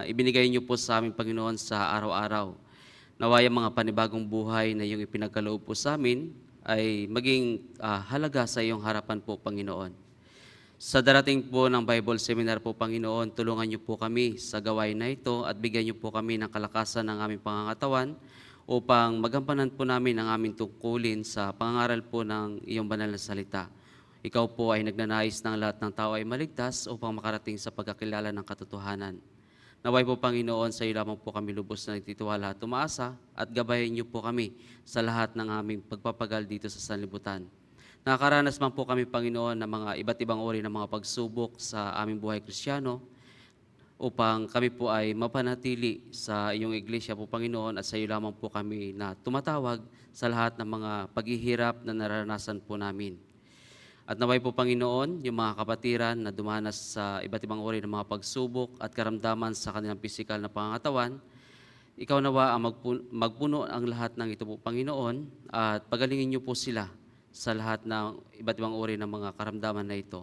ibinigay niyo po sa aming Panginoon sa araw-araw. Naway ang mga panibagong buhay na iyong ipinagkaloob po sa amin ay maging halaga sa iyong harapan po, Panginoon. Sa darating po ng Bible Seminar po, Panginoon, tulungan niyo po kami sa gawain na ito at bigyan niyo po kami ng kalakasan ng aming pangangatawan upang magampanan po namin ang aming tungkulin sa pangangaral po ng iyong banal na salita. Ikaw po ay nagnanais ng lahat ng tao ay maligtas upang makarating sa pagkakilala ng katotohanan. Naway po, Panginoon, sa iyo lamang po kami lubos na nagtitiwala at umaasa at gabayan niyo po kami sa lahat ng aming pagpapagal dito sa sanlibutan. Nakakaranas man po kami, Panginoon, ng mga iba't ibang uri ng mga pagsubok sa aming buhay Kristiyano upang kami po ay mapanatili sa iyong iglesia po, Panginoon, at sa iyo lamang po kami na tumatawag sa lahat ng mga paghihirap na naranasan po namin. At naway po, Panginoon, yung mga kapatiran na dumanas sa iba't ibang uri ng mga pagsubok at karamdaman sa kanilang pisikal na pangangatawan, ikaw nawa ang magpuno ang lahat ng ito po, Panginoon, at pagalingin niyo po sila sa lahat ng iba't ibang uri ng mga karamdaman na ito.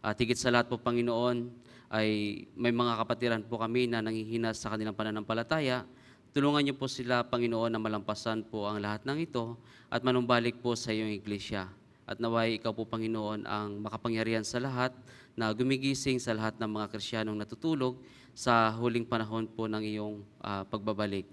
At higit sa lahat po, Panginoon, ay may mga kapatiran po kami na nanghihina sa kanilang pananampalataya. Tulungan niyo po sila, Panginoon, na malampasan po ang lahat ng ito at manumbalik po sa iyong iglesia. At naway ikaw po, Panginoon, ang makapangyarihan sa lahat na gumigising sa lahat ng mga Kristiyanong natutulog sa huling panahon po ng iyong pagbabalik.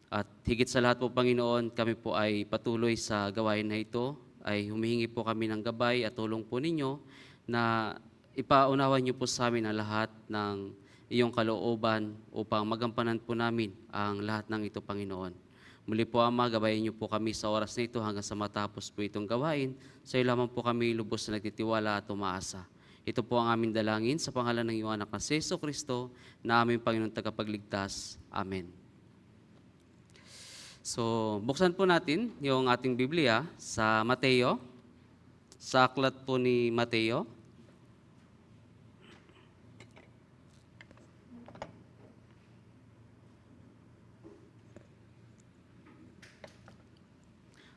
At higit sa lahat po, Panginoon, kami po ay patuloy sa gawain na ito, ay humihingi po kami ng gabay at tulong po ninyo na ipaunawan niyo po sa amin ang lahat ng iyong kalooban upang magampanan po namin ang lahat ng ito, Panginoon. Muli po, Ama, gabayan niyo po kami sa oras na ito hanggang sa matapos po itong gawain. Sa iyo lamang po kami lubos na nagtitiwala at umaasa. Ito po ang aming dalangin sa pangalan ng iyong anak na si Jesucristo na aming Panginoon tagapagligtas. Amen. So, buksan po natin yung ating Biblia sa Mateo, sa aklat po ni Mateo.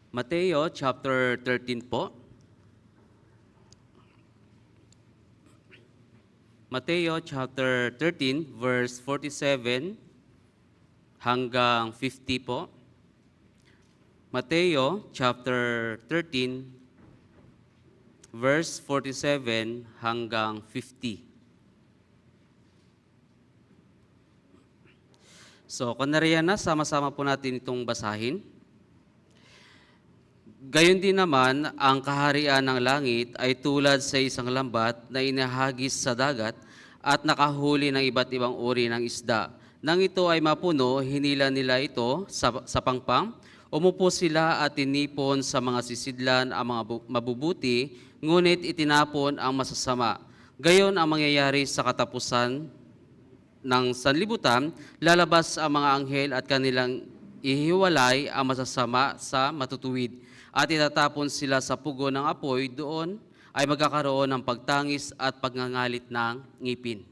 Mateo chapter 13 po. Mateo chapter 13 verse 47 hanggang 50 po. Mateo chapter 13 verse 47 hanggang 50. So, kung nariyan na, sama-sama po natin itong basahin. Gayon din naman, ang kaharian ng langit ay tulad sa isang lambat na inahagis sa dagat at nakahuli ng iba't ibang uri ng isda. Nang ito ay mapuno, hinila nila ito sa pangpang. Umupo sila at tinipon sa mga sisidlan ang mga mabubuti, ngunit itinapon ang masasama. Gayon ang mangyayari sa katapusan ng sanlibutan, lalabas ang mga anghel at kanilang ihiwalay ang masasama sa matutuwid at itatapon sila sa pugo ng apoy. Doon ay magkakaroon ng pagtangis at pagngangalit ng ngipin.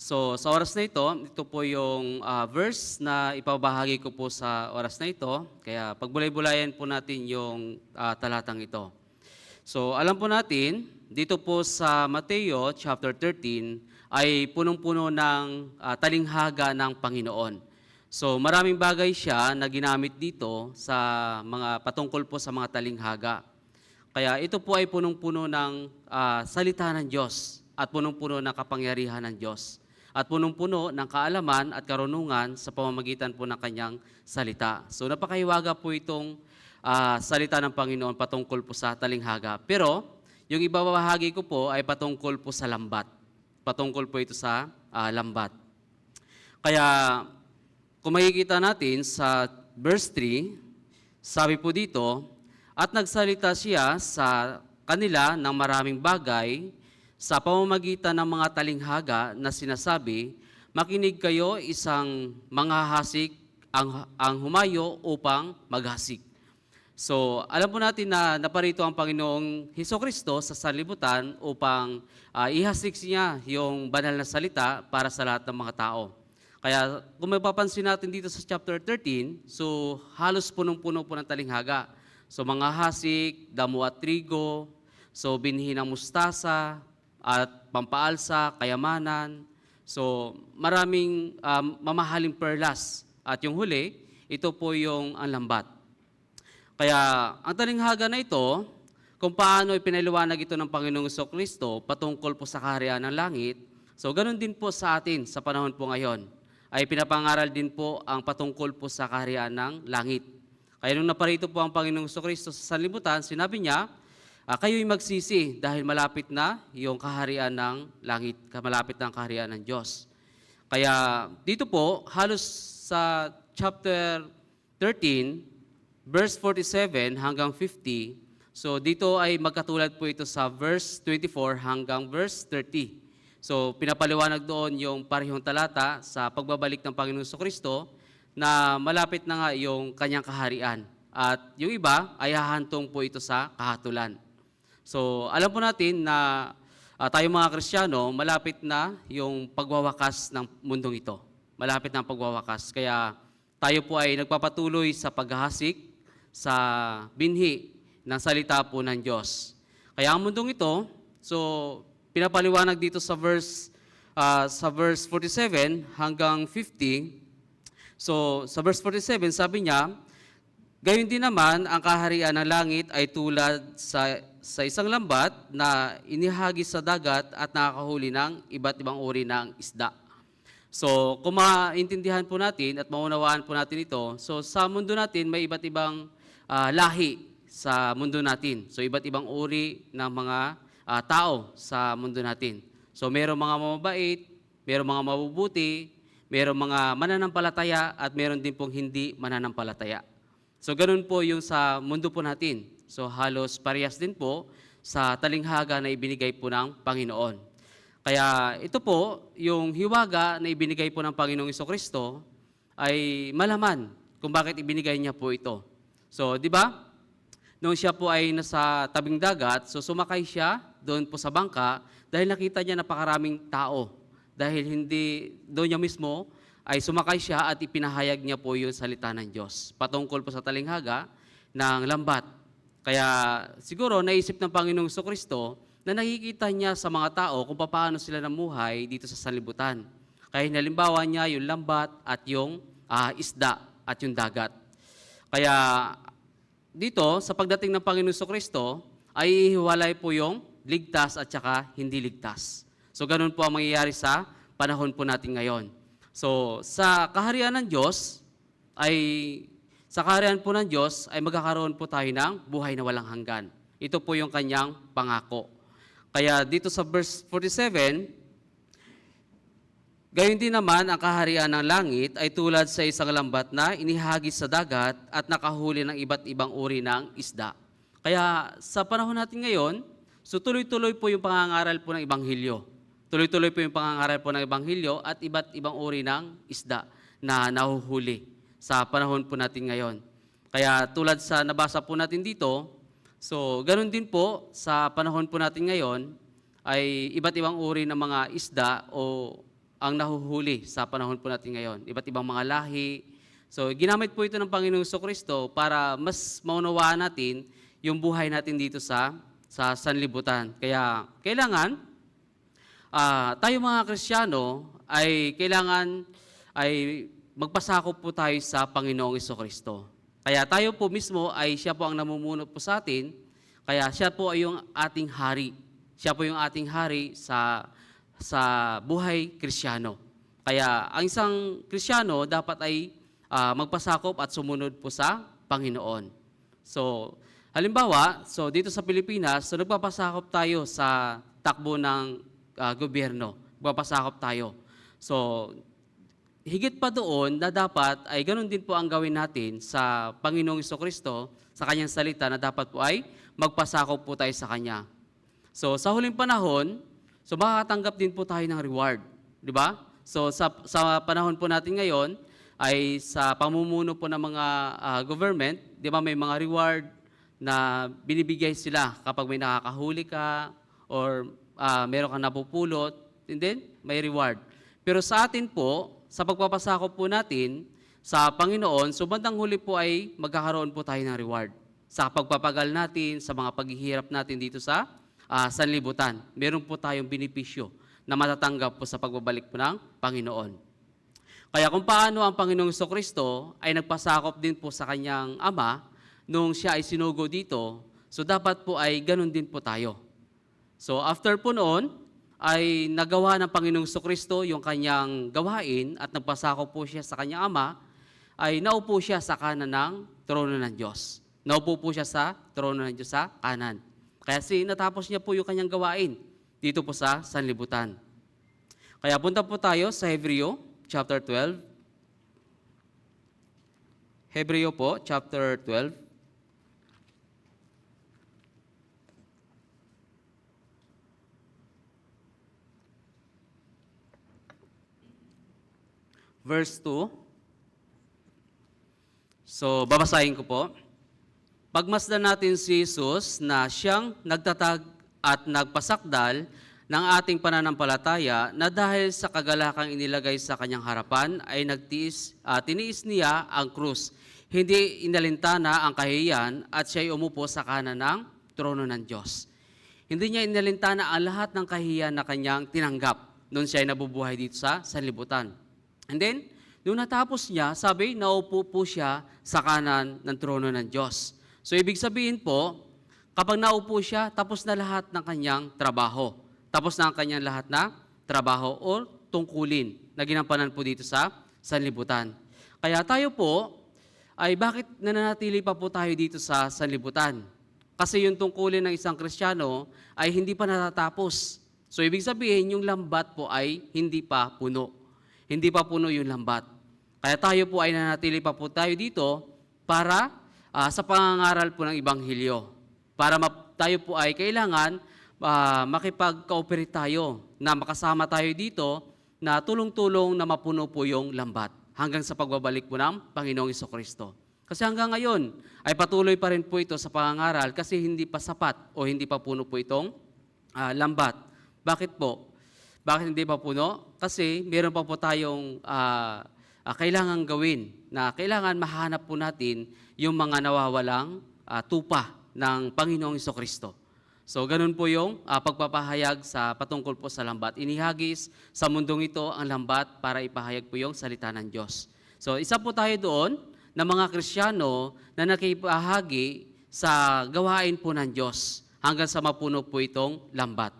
So, sa oras na ito po yung verse na ipabahagi ko po sa oras na ito. Kaya pagbulay-bulayan po natin yung talatang ito. So, alam po natin, dito po sa Mateo chapter 13 ay punong-puno ng talinghaga ng Panginoon. So, maraming bagay siya na ginamit dito sa mga patungkol po sa mga talinghaga. Kaya ito po ay punong-puno ng salita ng Diyos at punong-puno ng kapangyarihan ng Diyos. At punong-puno ng kaalaman at karunungan sa pamamagitan po ng kanyang salita. So napakahiwaga po itong salita ng Panginoon patungkol po sa talinghaga. Pero yung ibabahagi ko po ay patungkol po sa lambat. Patungkol po ito sa lambat. Kaya kung makikita natin sa verse 3, sabi po dito, at nagsalita siya sa kanila ng maraming bagay sa pamamagitan ng mga talinghaga na sinasabi, makinig kayo, isang manghahasik ang humayo upang maghasik. So, alam po natin na naparito ang Panginoong Hesukristo sa sanlibutan upang ihasik niya yung banal na salita para sa lahat ng mga tao. Kaya kung mapapansin natin dito sa chapter 13, so halos punong-puno po ng talinghaga. So mga hasik, damo at trigo, so binhi ng mustasa, at pampaalsa, kayamanan. So maraming mamahaling perlas. At yung huli, ito po yung ang lambat. Kaya ang talinghaga na ito, kung paano ipinaliwanag ito ng Panginoong Jesucristo patungkol po sa kaharian ng langit, so ganun din po sa atin sa panahon po ngayon, ay pinapangaral din po ang patungkol po sa kaharian ng langit. Kaya nung naparito po ang Panginoong Jesucristo sa sanlibutan, sinabi niya, kayo'y magsisi dahil malapit na yung kaharian ng langit, malapit na ang kaharian ng Diyos. Kaya dito po, halos sa chapter 13, verse 47 hanggang 50, so dito ay magkatulad po ito sa verse 24 hanggang verse 30. So pinapaliwanag doon yung parehong talata sa pagbabalik ng Panginoon Jesucristo na malapit na nga yung kanyang kaharian. At yung iba ay hahantong po ito sa kahatulan. So alam po natin na tayo mga Kristiyano, malapit na yung pagwawakas ng mundong ito. Malapit na ang pagwawakas. Kaya tayo po ay nagpapatuloy sa paghahasik sa binhi ng salita po ng Diyos. Kaya ang mundong ito, so pinapaliwanag dito sa verse 47 hanggang 50. So sa verse 47, sabi niya, gayon din naman ang kaharian ng langit ay tulad sa isang lambat na inihagis sa dagat at nakakahuli ng iba't ibang uri ng isda. So, kung maintindihan po natin at maunawaan po natin ito, so sa mundo natin may iba't ibang lahi sa mundo natin. So, iba't ibang uri ng mga tao sa mundo natin. So, mayroong mga mababait, mayroong mga mabubuti, mayroong mga mananampalataya at mayroon din pong hindi mananampalataya. So, ganun po yung sa mundo po natin. So, halos parehas din po sa talinghaga na ibinigay po ng Panginoon. Kaya ito po, yung hiwaga na ibinigay po ng Panginoong Jesucristo ay malaman kung bakit ibinigay niya po ito. So, di ba? Nung siya po ay nasa tabing dagat, so sumakay siya doon po sa bangka dahil nakita niya napakaraming tao. Dahil hindi doon niya mismo ay sumakay siya at ipinahayag niya po yung salita ng Diyos patungkol po sa talinghaga ng lambat. Kaya siguro naisip ng Panginoong Jesucristo na nakikita niya sa mga tao kung paano sila namuhay dito sa sanlibutan. Kaya halimbawa niya yung lambat at yung isda at yung dagat. Kaya dito, sa pagdating ng Panginoon Jesucristo, ay ihiwalay po yung ligtas at saka hindi ligtas. So ganun po ang mangyayari sa panahon po natin ngayon. So sa kaharian ng Diyos ay magkakaroon po tayo ng buhay na walang hanggan. Ito po yung kanyang pangako. Kaya dito sa verse 47, gayon din naman ang kaharian ng langit ay tulad sa isang lambat na inihagis sa dagat at nakahuli ng iba't ibang uri ng isda. Kaya sa panahon natin ngayon, so tuloy-tuloy po yung pangangaral po ng Ebanghelyo. Tuloy-tuloy po yung pangangaral po ng Ebanghelyo at iba't ibang uri ng isda na nahuhuli sa panahon po natin ngayon. Kaya tulad sa nabasa po natin dito, so, ganun din po sa panahon po natin ngayon ay iba't ibang uri ng mga isda o ang nahuhuli sa panahon po natin ngayon. Iba't ibang mga lahi. So, ginamit po ito ng Panginoong Jesucristo para mas maunawaan natin yung buhay natin dito sa sanlibutan. Kaya, kailangan, tayo mga Kristiyano ay kailangan ay magpasakop po tayo sa Panginoong Jesucristo. Kaya tayo po mismo ay siya po ang namumuno po sa atin, kaya siya po ay yung ating hari. Siya po yung ating hari sa buhay Kristiyano. Kaya ang isang Kristiyano dapat ay magpasakop at sumunod po sa Panginoon. So, halimbawa, so dito sa Pilipinas, so nagpapasakop tayo sa takbo ng gobyerno. Nagpapasakop tayo. So, higit pa doon na dapat ay ganun din po ang gawin natin sa Panginoong Jesucristo, sa kanyang salita na dapat po ay magpasakop po tayo sa kanya. So sa huling panahon, so makakatanggap din po tayo ng reward, di ba? So sa panahon po natin ngayon ay sa pamumuno po ng mga government, di ba may mga reward na binibigay sila kapag may nakakahuli ka or meron kang napupulot, and then may reward. Pero sa atin po, sa pagpapasakop po natin sa Panginoon, so bandang huli po ay magkakaroon po tayo ng reward. Sa pagpapagal natin, sa mga paghihirap natin dito sa sanlibutan, meron po tayong benepisyo na matatanggap po sa pagbabalik po ng Panginoon. Kaya kung paano ang Panginoong Jesucristo ay nagpasakop din po sa kanyang Ama nung siya ay sinugo dito, so dapat po ay ganun din po tayo. So after po noon, ay nagawa ng Panginoong Jesucristo yung kanyang gawain at nagpasakop po siya sa kanyang Ama, ay naupo siya sa kanan ng trono ng Diyos. Naupo po siya sa trono ng Diyos sa kanan. Kaya natapos niya po yung kanyang gawain dito po sa sanlibutan. Kaya punta po tayo sa Hebreo chapter 12. Hebreo po, chapter 12. Verse 2. So, babasahin ko po. Pagmasdan natin si Jesus na siyang nagtatag at nagpasakdal ng ating pananampalataya na dahil sa kagalakang inilagay sa kanyang harapan ay tiniis niya ang krus. Hindi inalintana ang kahihiyan at siya'y umupo sa kanan ng trono ng Diyos. Hindi niya inalintana ang lahat ng kahihiyan na kanyang tinanggap noon siya ay nabubuhay dito sa sanlibutan. And then, nung natapos niya, sabi, naupo po siya sa kanan ng trono ng Diyos. So, ibig sabihin po, kapag naupo siya, tapos na lahat ng kanyang trabaho. Tapos na ang kanyang lahat na trabaho o tungkulin na ginampanan po dito sa sanlibutan. Kaya tayo po, ay bakit nananatili pa po tayo dito sa sanlibutan? Kasi yung tungkulin ng isang Kristiyano ay hindi pa natatapos. So, ibig sabihin, yung lambat po ay hindi pa puno. Hindi pa puno yung lambat. Kaya tayo po ay nanatili pa po tayo dito para sa pangangaral po ng Ibanghilyo. Para tayo po ay kailangan makipag-cooperate tayo, na makasama tayo dito, na tulong-tulong na mapuno po yung lambat hanggang sa pagbabalik po ng Panginoong Jesucristo. Kasi hanggang ngayon ay patuloy pa rin po ito sa pangangaral kasi hindi pa sapat o hindi pa puno po itong lambat. Bakit po? Bakit hindi pa puno? Kasi meron pa po tayong kailangan gawin na kailangan mahanap po natin yung mga nawawalang tupa ng Panginoong Jesucristo. So, ganun po yung pagpapahayag sa patungkol po sa lambat. Inihagis sa mundong ito ang lambat para ipahayag po yung salita ng Diyos. So, isa po tayo doon na mga Kristiyano na nakipahagi sa gawain po ng Diyos hanggang sa mapuno po itong lambat.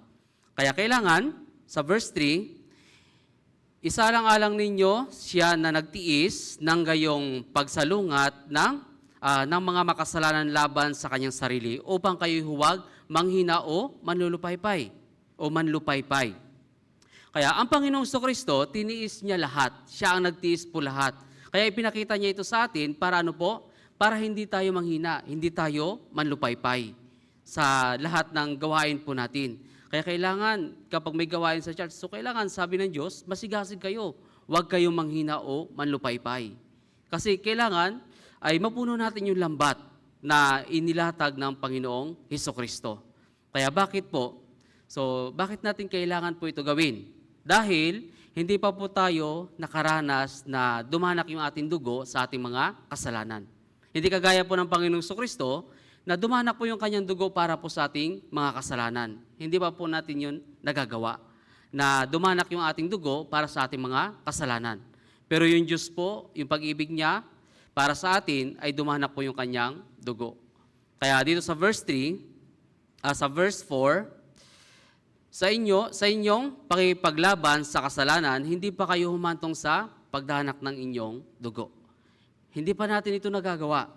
Kaya kailangan, sa verse 3, isalang-alang ninyo siya na nagtiis ng gayong pagsalungat ng mga makasalanan laban sa kanyang sarili upang kayo huwag manghina o manlulupaypay o manlupaypay. Kaya ang Panginoong Jesucristo, tiniis niya lahat. Siya ang nagtiis po lahat. Kaya ipinakita niya ito sa atin para ano po? Para hindi tayo manghina, hindi tayo manlupaypay sa lahat ng gawain po natin. Kaya kailangan, kapag may gawain sa church, so kailangan, sabi ng Diyos, masigasig kayo. Huwag kayong manghina o manlupaypay. Kasi kailangan ay mapuno natin yung lambat na inilatag ng Panginoong Jesucristo. Kaya bakit po? So, bakit natin kailangan po ito gawin? Dahil hindi pa po tayo nakaranas na dumanak yung ating dugo sa ating mga kasalanan. Hindi kagaya po ng Panginoong Jesucristo na dumanak po yung kanyang dugo para po sa ating mga kasalanan. Hindi pa po natin yun nagagawa na dumanak yung ating dugo para sa ating mga kasalanan. Pero yung Diyos po, yung pag-ibig niya para sa atin ay dumanak po yung kanyang dugo. Kaya dito sa verse 3, sa verse 4, sa inyong pakipaglaban sa kasalanan, hindi pa kayo humantong sa pagdanak ng inyong dugo. Hindi pa natin ito nagagawa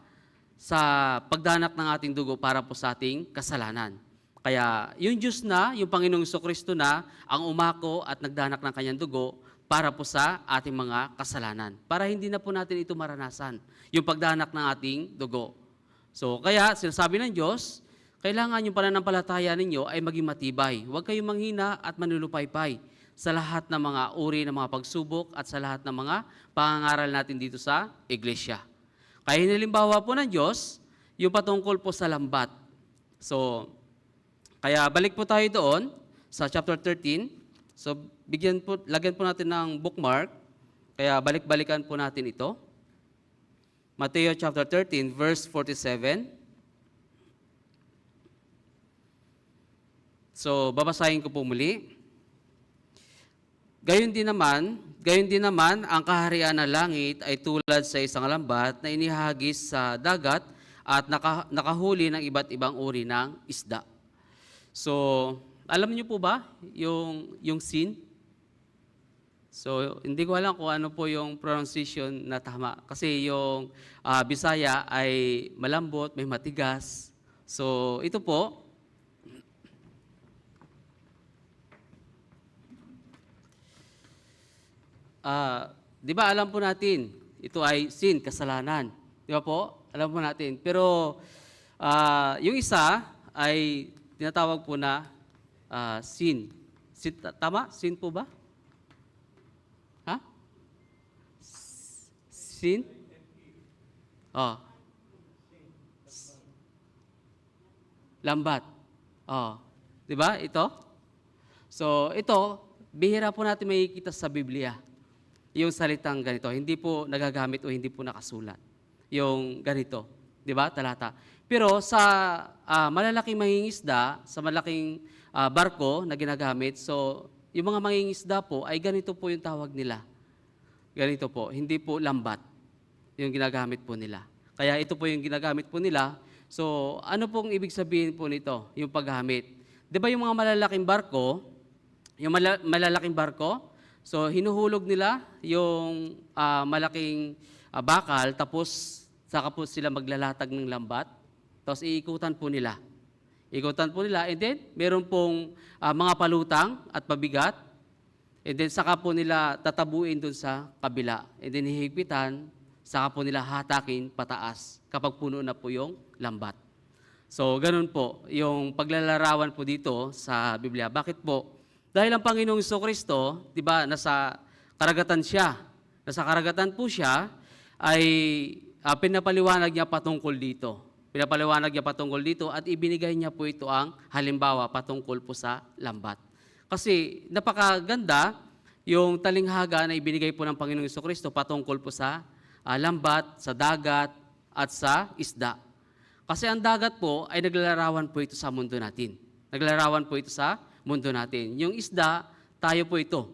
sa pagdanak ng ating dugo para po sa ating kasalanan. Kaya yung Diyos na, yung Panginoong Jesucristo na, ang umako at nagdanak ng kanyang dugo para po sa ating mga kasalanan. Para hindi na po natin ito maranasan, yung pagdanak ng ating dugo. So, kaya sinasabi ng Diyos, kailangan yung pananampalataya ninyo ay maging matibay. Huwag kayong manghina at manlulupaypay sa lahat ng mga uri ng mga pagsubok at sa lahat ng mga pangangaral natin dito sa iglesia. Kaya hinilimbawa po ng Diyos, yung patungkol po sa lambat. So, kaya balik po tayo doon sa chapter 13. So, lagyan po natin ng bookmark. Kaya balik-balikan po natin ito. Mateo chapter 13, verse 47. So, babasahin ko po muli. Gayon din naman, ang kaharian ng langit ay tulad sa isang lambat na inihagis sa dagat at nakahuli ng iba't ibang uri ng isda. So, alam niyo po ba yung sin? So, hindi ko alam kung ano po yung pronunciation na tama. Kasi yung Bisaya ay malambot, may matigas. So, ito po, di ba alam po natin, ito ay sin, kasalanan. Di ba po? Alam po natin. Pero yung isa ay tinatawag po na sin. Tama? Sin po ba? Ha? Sin? Oh. Lambat. Oh. Di ba? Ito? So, ito, bihira po natin makikita sa Biblia. Yung salitang ganito, hindi po nagagamit o hindi po nakasulat. Yung ganito, di ba, talata. Pero sa malalaking mangingisda, sa malaking barko na ginagamit, so yung mga mangingisda po ay ganito po yung tawag nila. Ganito po, hindi po lambat yung ginagamit po nila. Kaya ito po yung ginagamit po nila. So ano pong ibig sabihin po nito, yung paggamit? Di ba yung mga malalaking barko, malalaking barko, so hinuhulog nila yung malaking bakal, tapos saka po sila maglalatag ng lambat, tapos iikutan po nila. Ikutan po nila, and then meron pong mga palutang at pabigat, and then saka po nila tatabuin dun sa kabila, and then hihigpitan, saka po nila hatakin pataas kapag puno na po yung lambat. So ganun po, yung paglalarawan po dito sa Biblia. Bakit po? Dahil ang Panginoong Jesucristo, di ba, nasa karagatan siya. Nasa karagatan po siya, ay pinapaliwanag niya patungkol dito. Pinapaliwanag niya patungkol dito at ibinigay niya po ito ang halimbawa patungkol po sa lambat. Kasi napakaganda yung talinghaga na ibinigay po ng Panginoong Jesucristo patungkol po sa lambat, sa dagat, at sa isda. Kasi ang dagat po ay naglalarawan po ito sa mundo natin. Naglalarawan po ito sa mundo natin. Yung isda, tayo po ito.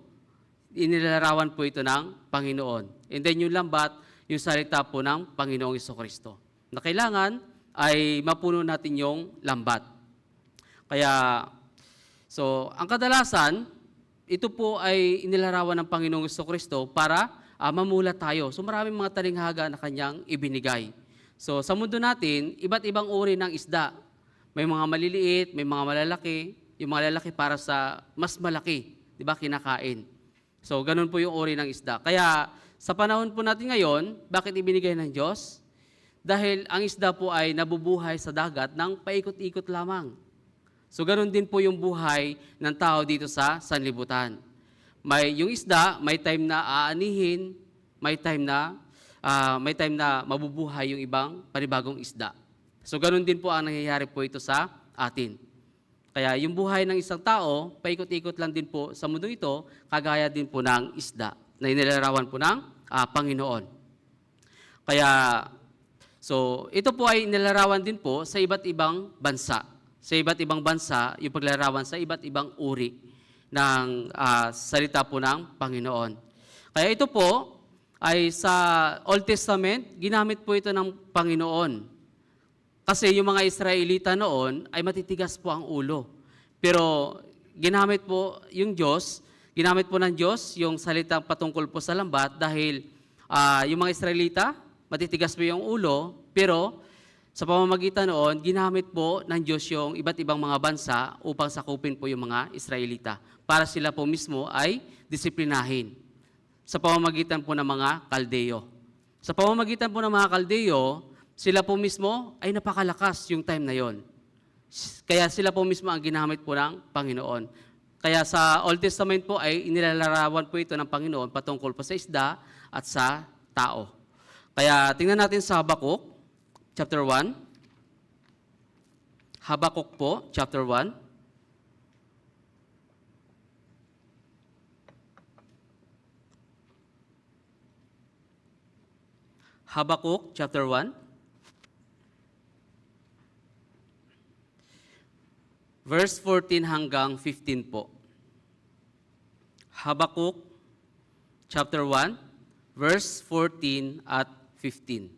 Inilalarawan po ito ng Panginoon. And then yung lambat, yung salita po ng Panginoong Jesucristo. Na kailangan ay mapuno natin yung lambat. Kaya, so, ang kadalasan, ito po ay inilarawan ng Panginoong Jesucristo para mamulat tayo. So maraming mga talinghaga na kanyang ibinigay. So sa mundo natin, iba't ibang uri ng isda. May mga maliliit, may mga malalaki. Yung mga lalaki para sa mas malaki, di ba, kinakain. So ganun po yung uri ng isda. Kaya sa panahon po natin ngayon, bakit ibinigay ng Diyos? Dahil ang isda po ay nabubuhay sa dagat ng paikot-ikot lamang. So ganun din po yung buhay ng tao dito sa sanlibutan. Yung isda, may time na aanihin, may time na mabubuhay yung ibang panibagong isda. So ganun din po ang nangyayari po ito sa atin. Kaya yung buhay ng isang tao, paikot-ikot lang din po sa mundo ito, kagaya din po ng isda na inilarawan po ng Panginoon. Kaya, so ito po ay inilarawan din po sa iba't ibang bansa. Sa iba't ibang bansa, yung paglalarawan sa iba't ibang uri ng salita po ng Panginoon. Kaya ito po ay sa Old Testament, ginamit po ito ng Panginoon. Kasi yung mga Israelita noon ay matitigas po ang ulo. Pero ginamit po yung Diyos, ginamit po ng Diyos yung salitang patungkol po sa lambat dahil yung mga Israelita, matitigas po yung ulo, pero sa pamamagitan noon, ginamit po ng Diyos yung iba't ibang mga bansa upang sakupin po yung mga Israelita para sila po mismo ay disiplinahin sa pamamagitan po ng mga Kaldeo. Sa pamamagitan po ng mga Kaldeo, sila po mismo ay napakalakas yung time na yon. Kaya sila po mismo ang ginamit po ng Panginoon. Kaya sa Old Testament po ay inilalarawan po ito ng Panginoon patungkol po sa isda at sa tao. Kaya tingnan natin sa Habakuk, chapter 1. Habakuk po, chapter 1. Habakuk, chapter 1. Verse 14 hanggang 15 po. Habakuk chapter 1, verse 14 at 15.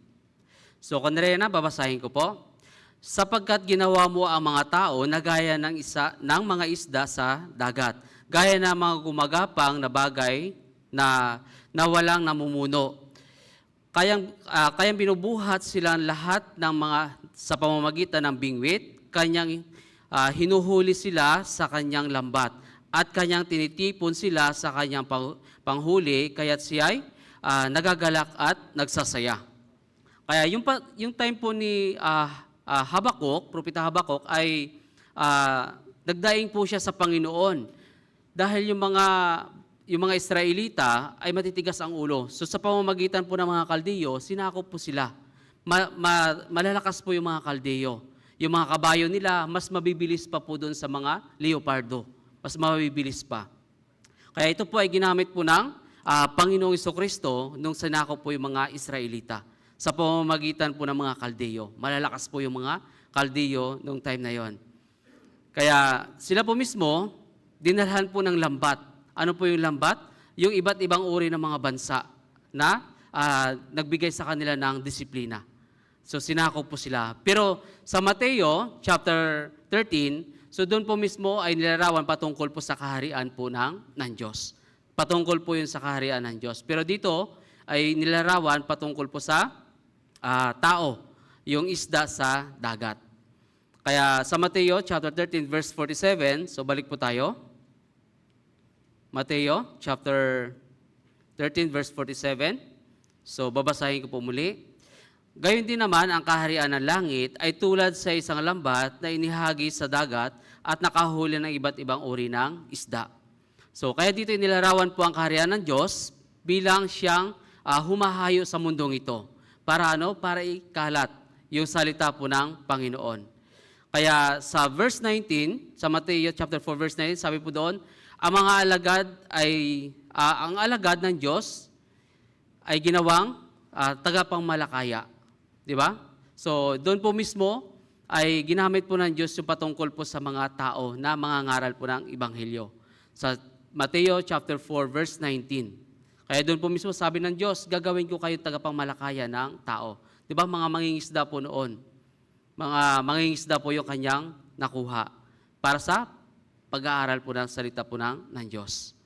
So kanina babasahin ko po. Sapagkat ginawa mo ang mga tao na gaya ng mga isda sa dagat, gaya ng mga gumagapang na bagay na walang namumuno. Kayang binubuhat sila lahat ng mga sa pamamagitan ng bingwit, kanyang hinuhuli sila sa kanyang lambat, at kanyang tinitipon sila sa kanyang panghuli, kaya't siya'y nagagalak at nagsasaya. Kaya yung time po ni Habakuk, Propeta Habakuk, ay nagdaing po siya sa Panginoon. Dahil yung mga Israelita ay matitigas ang ulo. So sa pamamagitan po ng mga Kaldeyo, sinakop po sila. Malalakas po yung mga Kaldeyo. Yung mga kabayo nila, mas mabibilis pa po doon sa mga leopardo. Mas mabibilis pa. Kaya ito po ay ginamit po ng Panginoong Jesucristo nung sinakop po yung mga Israelita. Sa pamamagitan po ng mga Kaldeyo. Malalakas po yung mga Kaldeyo nung time na yon. Kaya sila po mismo, dinalhan po ng lambat. Ano po yung lambat? Yung iba't ibang uri ng mga bansa na nagbigay sa kanila ng disiplina. So sinakop po sila. Pero sa Mateo chapter 13, so doon po mismo ay nilarawan patungkol po sa kaharian po ng Diyos. Patungkol po yun sa kaharian ng Diyos. Pero dito ay nilarawan patungkol po sa tao, yung isda sa dagat. Kaya sa Mateo chapter 13 verse 47, so balik po tayo. Mateo chapter 13 verse 47. So babasahin ko po muli. Gayon din naman ang kaharian ng langit ay tulad sa isang lambat na inihagi sa dagat at nakahuli ng iba't ibang uri ng isda. So kaya dito inilarawan po ang kaharian ng Diyos bilang siyang humahayo sa mundong ito. Para ano? Para ikalat yung salita po ng Panginoon. Kaya sa verse 19, sa Mateo chapter 4 verse 19, sabi po doon, ang mga alagad ang alagad ng Diyos ay ginawang tagapangmalakaya. Di ba? So doon po mismo ay ginamit po ng Diyos yung patungkol po sa mga tao na mangangaral po ng Ebanghelyo. Sa Mateo chapter 4 verse 19. Kaya doon po mismo sabi ng Diyos, gagawin ko kayo tagapangmalakaya ng tao. Di ba mga mangingisda po noon? Mga mangingisda po yung kanyang nakuha para sa pag-aaral po ng salita po ng Diyos.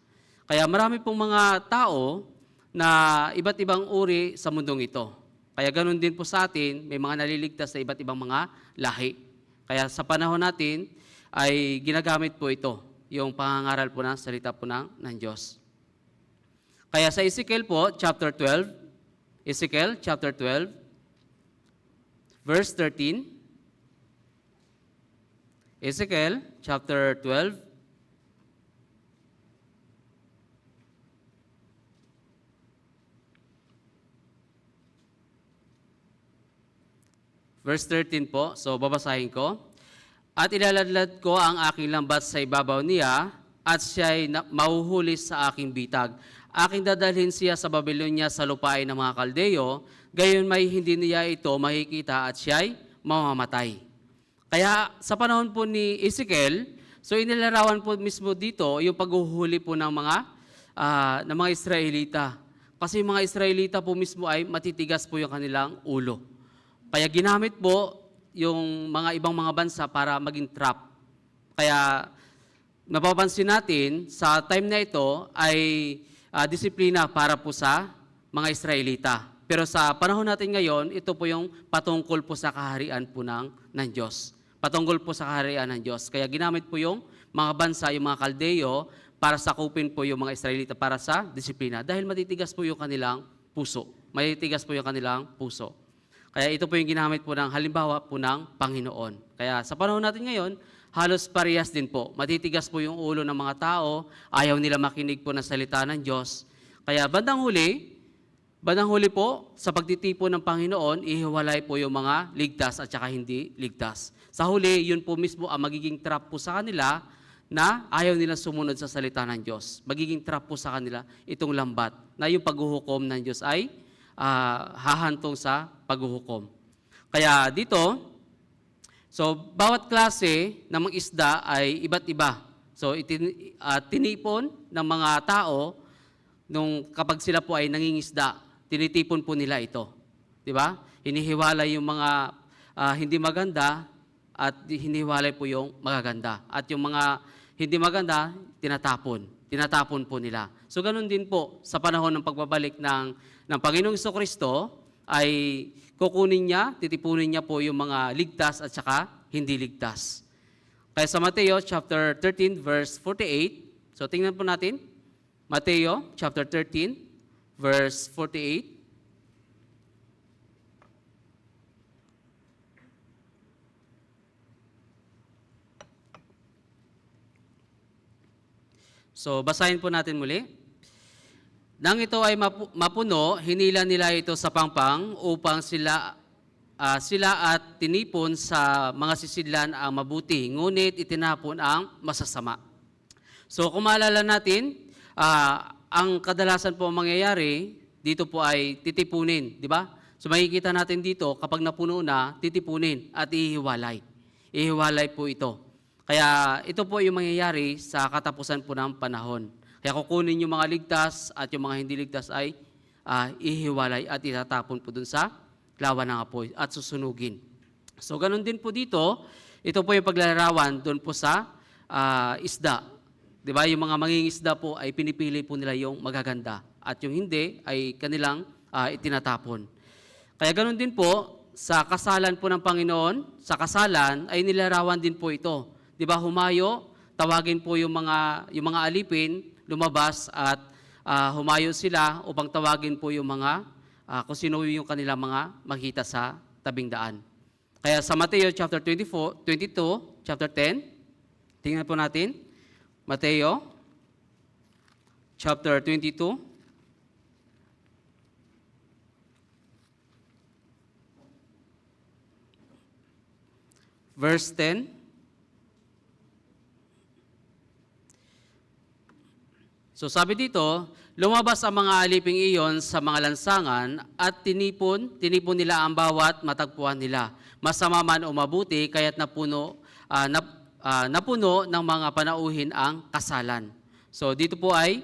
Kaya marami pong mga tao na iba't ibang uri sa mundong ito. Kaya ganun din po sa atin, may mga naliligtas na iba't ibang mga lahi. Kaya sa panahon natin ay ginagamit po ito, yung pangangaral po ng salita po ng Diyos. Kaya sa Ezekiel po, chapter 12, Ezekiel chapter 12, verse 13, Ezekiel chapter 12, verse 13 po, so babasahin ko. At ilaladlad ko ang aking lambat sa ibabaw niya, at siya'y mahuhuli sa aking bitag. Aking dadalhin siya sa Babylonia sa lupain ng mga Kaldeyo, gayon may hindi niya ito makikita at siya'y mamamatay. Kaya sa panahon po ni Ezekiel, so inilarawan po mismo dito yung paghuhuli po ng mga Israelita. Kasi yung mga Israelita po mismo ay matitigas po yung kanilang ulo. Kaya ginamit po yung mga ibang mga bansa para maging trap. Kaya napapansin natin sa time na ito ay disiplina para po sa mga Israelita. Pero sa panahon natin ngayon, ito po yung patungkol po sa kaharian po ng Diyos. Patungkol po sa kaharian ng Diyos. Kaya ginamit po yung mga bansa, yung mga Kaldeyo, para sakupin po yung mga Israelita para sa disiplina. Dahil matitigas po yung kanilang puso. Matitigas po yung kanilang puso. Kaya ito po yung ginamit po ng halimbawa po ng Panginoon. Kaya sa panahon natin ngayon, halos parehas din po. Matitigas po yung ulo ng mga tao, ayaw nila makinig po ng salita ng Diyos. Kaya bandang huli po, sa pagtitipon ng Panginoon, ihiwalay po yung mga ligtas at saka hindi ligtas. Sa huli, yun po mismo ang magiging trap po sa kanila na ayaw nila sumunod sa salita ng Diyos. Magiging trap po sa kanila itong lambat na yung paghuhukom ng Diyos ay hahantong sa paghuhukom. Kaya dito, so bawat klase ng mga isda ay iba't iba So tinipon ng mga tao kapag sila po ay nangingisda, tinitipon po nila ito. 'Di ba? Hinihiwalay yung mga hindi maganda at hinihiwalay po yung magaganda. At yung mga hindi maganda, tinatapon. Tinatapon po nila. So ganun din po sa panahon ng pagbabalik ng Panginoong Jesucristo ay kukunin niya, titipunin niya po yung mga ligtas at saka hindi ligtas. Kaya sa Mateo chapter 13 verse 48, so tingnan po natin. Mateo chapter 13 verse 48. So basahin po natin muli. Nang ito ay mapuno, hinila nila ito sa pangpang upang sila at tinipon sa mga sisidlan ang mabuti, ngunit itinapon ang masasama. So kung maalala natin, ang kadalasan po mangyayari, dito po ay titipunin, di ba? So makikita natin dito, kapag napuno na, titipunin at ihiwalay. Ihiwalay po ito. Kaya ito po yung mangyayari sa katapusan po ng panahon. Kaya kukunin yung mga ligtas at yung mga hindi ligtas ay ihiwalay at itatapon po dun sa lawan ng apoy at susunugin. So ganun din po dito, ito po yung paglalarawan dun po sa isda. Di ba? Yung mga mangingisda po ay pinipili po nila yung magaganda at yung hindi ay kanilang itinatapon. Kaya ganun din po, sa kasalan po ng Panginoon, sa kasalan ay nilarawan din po ito. Di ba, humayo, tawagin po yung mga alipin, lumabas at humayo sila upang tawagin po yung mga, kung sino yung kanilang mga makita sa tabing daan. Kaya sa Mateo chapter 22, chapter 10, tingnan po natin, Mateo chapter 22, verse 10. So sabi dito, lumabas ang mga aliping iyon sa mga lansangan at tinipon nila ang bawat matagpuan nila. Masama man o mabuti, kaya't napuno ng mga panauhin ang kasalan. So dito po ay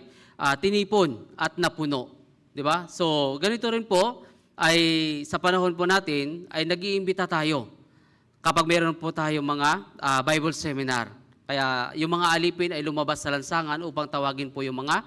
tinipon at napuno. Di ba? So ganito rin po ay sa panahon po natin ay nag-iimbita tayo kapag meron po tayong mga Bible seminar. Kaya yung mga alipin ay lumabas sa lansangan upang tawagin po yung mga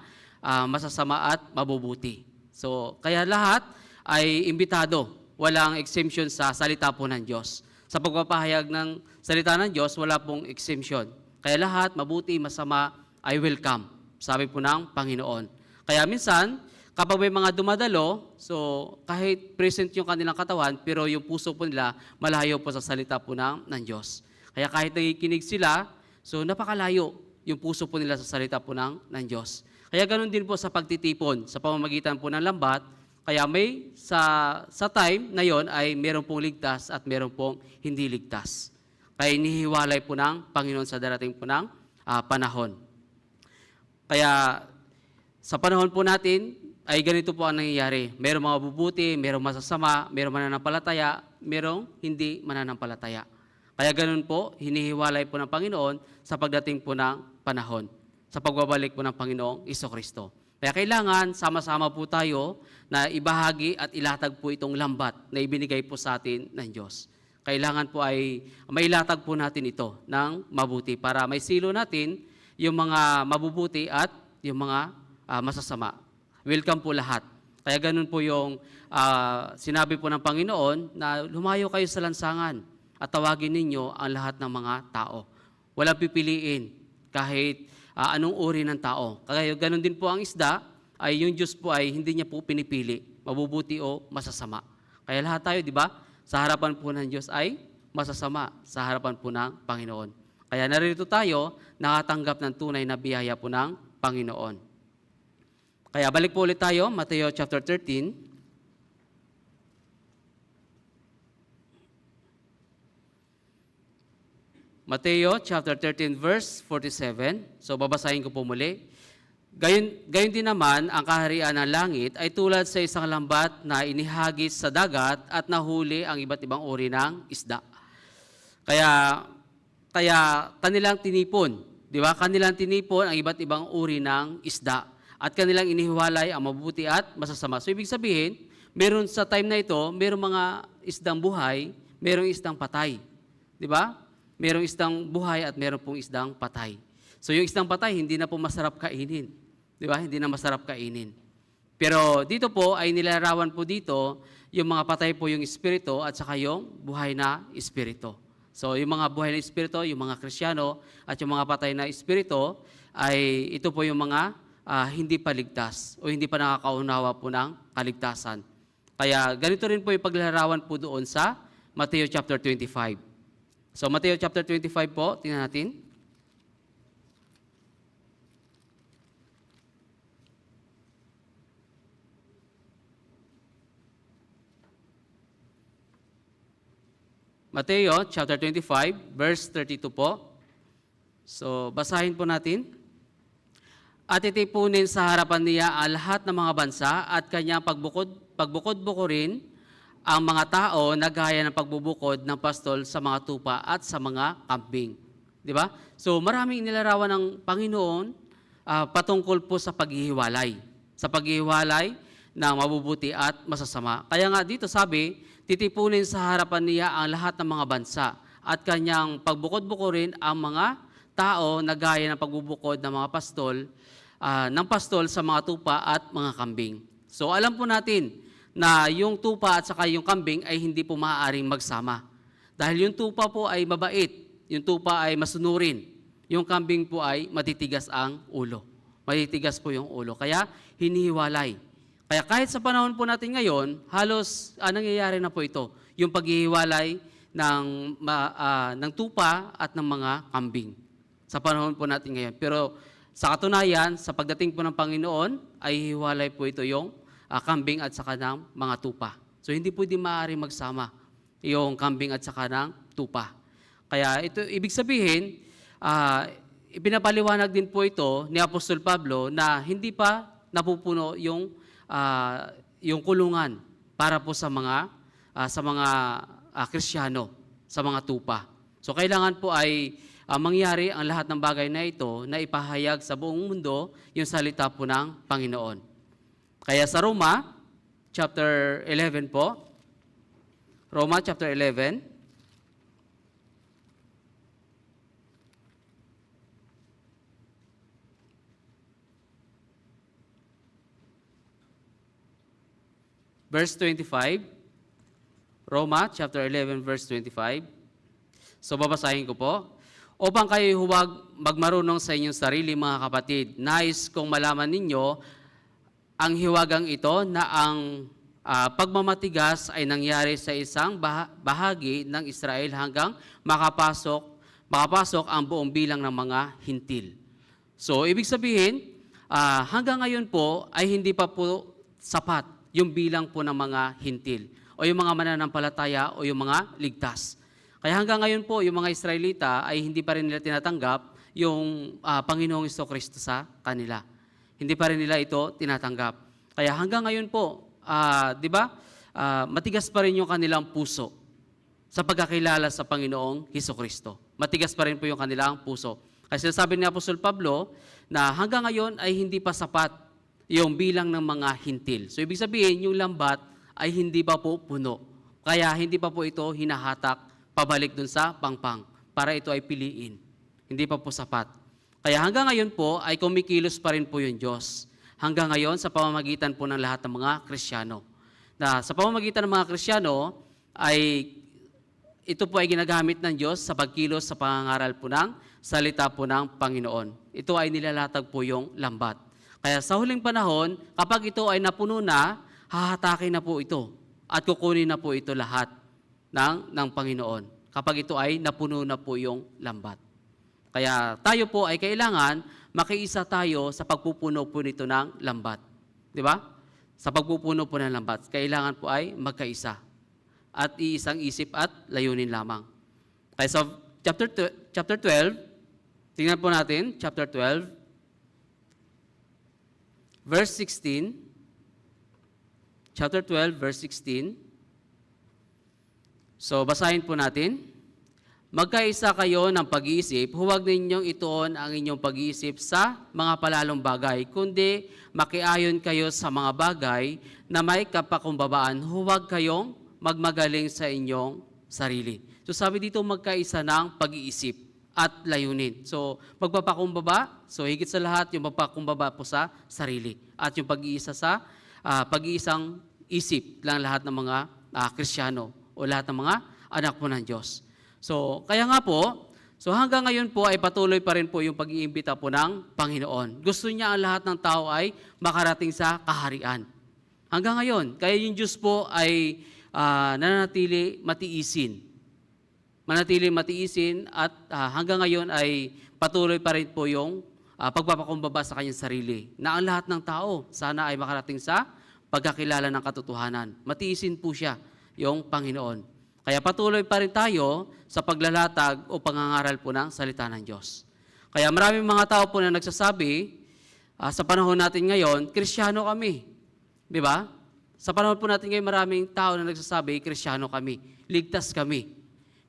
masasama at mabubuti. So, kaya lahat ay imbitado. Walang exemption sa salita po ng Diyos. Sa pagpapahayag ng salita ng Diyos, wala pong exemption. Kaya lahat, mabuti, masama, ay welcome. Sabi po ng Panginoon. Kaya minsan, kapag may mga dumadalo, so kahit present yung kanilang katawan, pero yung puso po nila, malayo po sa salita po ng Diyos. Kaya kahit nakikinig sila, so napakalayo yung puso po nila sa salita po ng Diyos. Kaya ganun din po sa pagtitipon, sa pamamagitan po ng lambat, kaya may sa time na yon ay meron pong ligtas at meron pong hindi ligtas. Kaya inihiwalay po ng Panginoon sa darating po ng panahon. Kaya sa panahon po natin, ay ganito po ang nangyayari. Merong mga bubuti, merong masasama, merong mananampalataya, merong hindi mananampalataya. Kaya ganun po, hinihiwalay po ng Panginoon sa pagdating po ng panahon, sa pagbabalik po ng Panginoong Jesucristo. Kaya kailangan sama-sama po tayo na ibahagi at ilatag po itong lambat na ibinigay po sa atin ng Diyos. Kailangan po ay mailatag po natin ito ng mabuti para may silo natin yung mga mabubuti at yung mga masasama. Welcome po lahat. Kaya ganun po yung sinabi po ng Panginoon na lumayo kayo sa lansangan at tawagin ninyo ang lahat ng mga tao. Walang pipiliin kahit anong uri ng tao. Kaya ganun din po ang isda, ay yung Diyos po ay hindi niya po pinipili, mabubuti o masasama. Kaya lahat tayo, di ba, sa harapan po ng Diyos ay masasama sa harapan po ng Panginoon. Kaya narito tayo, nakatanggap ng tunay na biyaya po ng Panginoon. Kaya balik po ulit tayo, Mateo chapter 13. Mateo chapter 13 verse 47. So babasahin ko po muli. Gayon din naman, ang kaharian ng langit ay tulad sa isang lambat na inihagis sa dagat at nahuli ang iba't ibang uri ng isda. Kaya kanilang tinipon Di ba? Kanilang tinipon ang iba't ibang uri ng isda at kanilang inihiwalay ang mabubuti at masasama. So ibig sabihin, meron sa time na ito, merong mga isdang buhay, merong isdang patay. Di ba? Merong isdang buhay at meron pong isdang patay. So yung isdang patay, hindi na po masarap kainin. Di ba? Hindi na masarap kainin. Pero dito po ay nilarawan po dito, yung mga patay po yung espiritu at saka yung buhay na espiritu. So yung mga buhay na espiritu, yung mga Kristiyano at yung mga patay na espiritu ay ito po yung mga hindi pa ligtas o hindi pa nakakaunawa po ng kaligtasan. Kaya ganito rin po yung paglalarawan po doon sa Mateo chapter 25. So Mateo chapter 25 po, tingnan natin. Mateo chapter 25, verse 32 po. So, basahin po natin. At itipunin sa harapan niya ang lahat ng mga bansa at kanyang pagbukod-bukurin ang mga tao na gaya ng pagbubukod ng pastol sa mga tupa at sa mga kambing. Di ba? So, maraming nilarawan ng Panginoon patungkol po sa paghihiwalay. Sa paghihiwalay ng mabubuti at masasama. Kaya nga dito sabi, titipunin sa harapan niya ang lahat ng mga bansa at kanyang pagbukod-bukurin ang mga tao na gaya ng pagbubukod ng mga pastol sa mga tupa at mga kambing. So alam po natin na yung tupa at saka yung kambing ay hindi po maaaring magsama. Dahil yung tupa po ay mabait, yung tupa ay masunurin, yung kambing po ay matitigas ang ulo. Matitigas po yung ulo, kaya hinihiwalay. Kaya kahit sa panahon po natin ngayon, halos nangyayari na po ito, yung paghihiwalay ng tupa at ng mga kambing. Sa panahon po natin ngayon. Pero sa katunayan, sa pagdating po ng Panginoon, ay hiwalay po ito yung kambing at saka ng mga tupa. So hindi po di maaari magsama yung kambing at saka ng tupa. Kaya ito, ibig sabihin, ipinapaliwanag din po ito ni Apostol Pablo na hindi pa napupuno yung kulungan para po sa mga Kristiyano, sa mga tupa. So kailangan po ay mangyari ang lahat ng bagay na ito na ipahayag sa buong mundo yung salita po ng Panginoon. Kaya sa Roma chapter 11 po, Roma chapter 11, verse 25, Roma chapter 11 verse 25. So babasahin ko po. Upang kayo huwag magmarunong sa inyong sarili, mga kapatid, nais kong malaman ninyo ang hiwagang ito na ang pagmamatigas ay nangyari sa isang bahagi ng Israel hanggang makapasok ang buong bilang ng mga hintil. So ibig sabihin, hanggang ngayon po ay hindi pa po sapat yung bilang po ng mga hintil o yung mga mananampalataya o yung mga ligtas. Kaya hanggang ngayon po, yung mga Israelita ay hindi pa rin nila tinatanggap yung Panginoong Jesucristo sa kanila. Hindi pa rin nila ito tinatanggap. Kaya hanggang ngayon po, di ba, matigas pa rin yung kanilang puso sa pagkakilala sa Panginoong Jesucristo. Matigas pa rin po yung kanilang puso. Kasi sabi ni Apostol Pablo na hanggang ngayon ay hindi pa sapat yung bilang ng mga hintil. So ibig sabihin, yung lambat ay hindi pa po puno. Kaya hindi pa po ito hinahatak pabalik dun sa pangpang para ito ay piliin. Hindi pa po sapat. Kaya hanggang ngayon po ay kumikilos pa rin po yung Diyos. Hanggang ngayon sa pamamagitan po ng lahat ng mga Kristiyano. Na sa pamamagitan ng mga Kristiyano ay ito po ay ginagamit ng Diyos sa pagkilos sa pangangaral po ng salita po ng Panginoon. Ito ay nilalatag po yung lambat. Kaya sa huling panahon, kapag ito ay napuno na, hahatakin na po ito at kukunin na po ito lahat ng Panginoon kapag ito ay napuno na po yung lambat. Kaya tayo po ay kailangan makiisa tayo sa pagpupuno po nito ng lambat. Di ba? Sa pagpupuno po ng lambat, kailangan po ay magkaisa at iisang isip at layunin lamang. Kaya sa chapter 12, tingnan po natin, chapter 12, verse 16, chapter 12, verse 16. So, basahin po natin. Magkaisa kayo ng pag-iisip, huwag ninyong ituon ang inyong pag-iisip sa mga palalong bagay, kundi makiayon kayo sa mga bagay na may kapakumbabaan, huwag kayong magmagaling sa inyong sarili. So sabi dito, magkaisa ng pag-iisip at layunin. So magpapakumbaba, so higit sa lahat yung magpapakumbaba po sa sarili at yung pag-iisa sa pag-iisang isip lang lahat ng mga Kristiyano o lahat ng mga anak po ng Diyos. So, kaya nga po, so hanggang ngayon po ay patuloy pa rin po yung pag-iimbita po ng Panginoon. Gusto niya ang lahat ng tao ay makarating sa kaharian. Hanggang ngayon, kaya yung Diyos po ay nananatili matiisin. Manatili matiisin at hanggang ngayon ay patuloy pa rin po yung pagpapakumbaba sa kanyang sarili. Na ang lahat ng tao sana ay makarating sa pagkakilala ng katotohanan. Matiisin po siya, yung Panginoon. Kaya patuloy pa rin tayo sa paglalatag o pangangaral po ng salita ng Diyos. Kaya maraming mga tao po na nagsasabi, sa panahon natin ngayon, Kristiyano kami. Di ba? Sa panahon po natin ngayon, maraming tao na nagsasabi, Kristiyano kami, ligtas kami.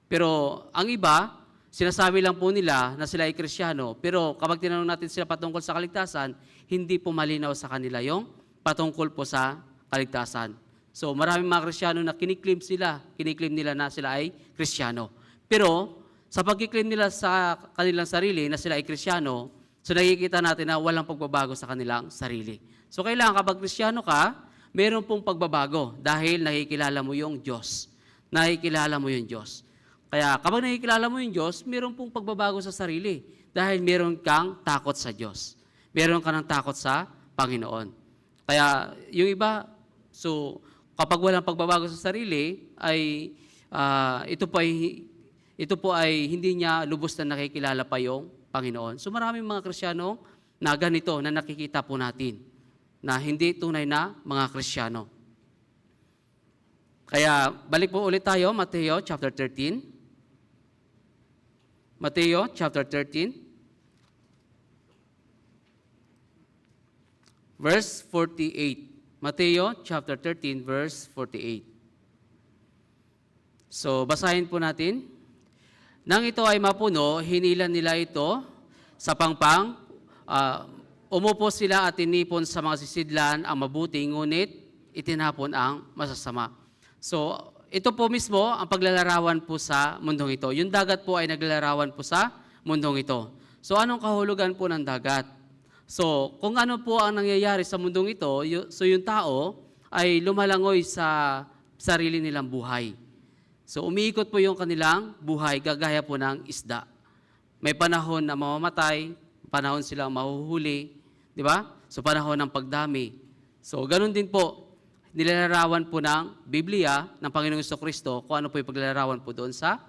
Pero ang iba, sinasabi lang po nila na sila ay Kristiyano, pero kapag tinanong natin sila patungkol sa kaligtasan, hindi po malinaw sa kanila yung patungkol po sa kaligtasan. So maraming mga Kristiyano na kiniklaim nila na sila ay Kristiyano. Pero sa pagkiklaim nila sa kanilang sarili na sila ay Kristiyano, so nakikita natin na walang pagbabago sa kanilang sarili. So kailangan kapag Kristiyano ka, meron pong pagbabago dahil nakikilala mo yung Diyos. Nakikilala mo yung Diyos. Kaya kapag nakikilala mo yung Diyos, meron pong pagbabago sa sarili dahil meron kang takot sa Diyos. Meron ka ng takot sa Panginoon. Kaya yung iba, so kapag walang pagbabago sa sarili, ay ito po ay hindi niya lubos na nakikilala pa yung Panginoon. So maraming mga Kristiyano na ganito na nakikita po natin na hindi tunay na mga Kristiyano. Kaya balik po ulit tayo, Mateo chapter 13. Mateo chapter 13. Verse 48. Mateo chapter 13 verse 48. So basahin po natin. Nang ito ay mapuno, hinilan nila ito sa pangpang. Umupo sila at tinipon sa mga sisidlan ang mabuti, ngunit itinapon ang masasama. So ito po mismo ang paglalarawan po sa mundong ito. Yung dagat po ay naglalarawan po sa mundong ito. So anong kahulugan po ng dagat? So, kung ano po ang nangyayari sa mundong ito, so yung tao ay lumalangoy sa sarili nilang buhay. So, umiikot po yung kanilang buhay, gagaya po ng isda. May panahon na mamamatay, panahon silang mahuhuli, di ba? So, panahon ng pagdami. So, ganun din po, nilalarawan po ng Biblia ng Panginoong Jesucristo kung ano po yung paglalarawan po doon sa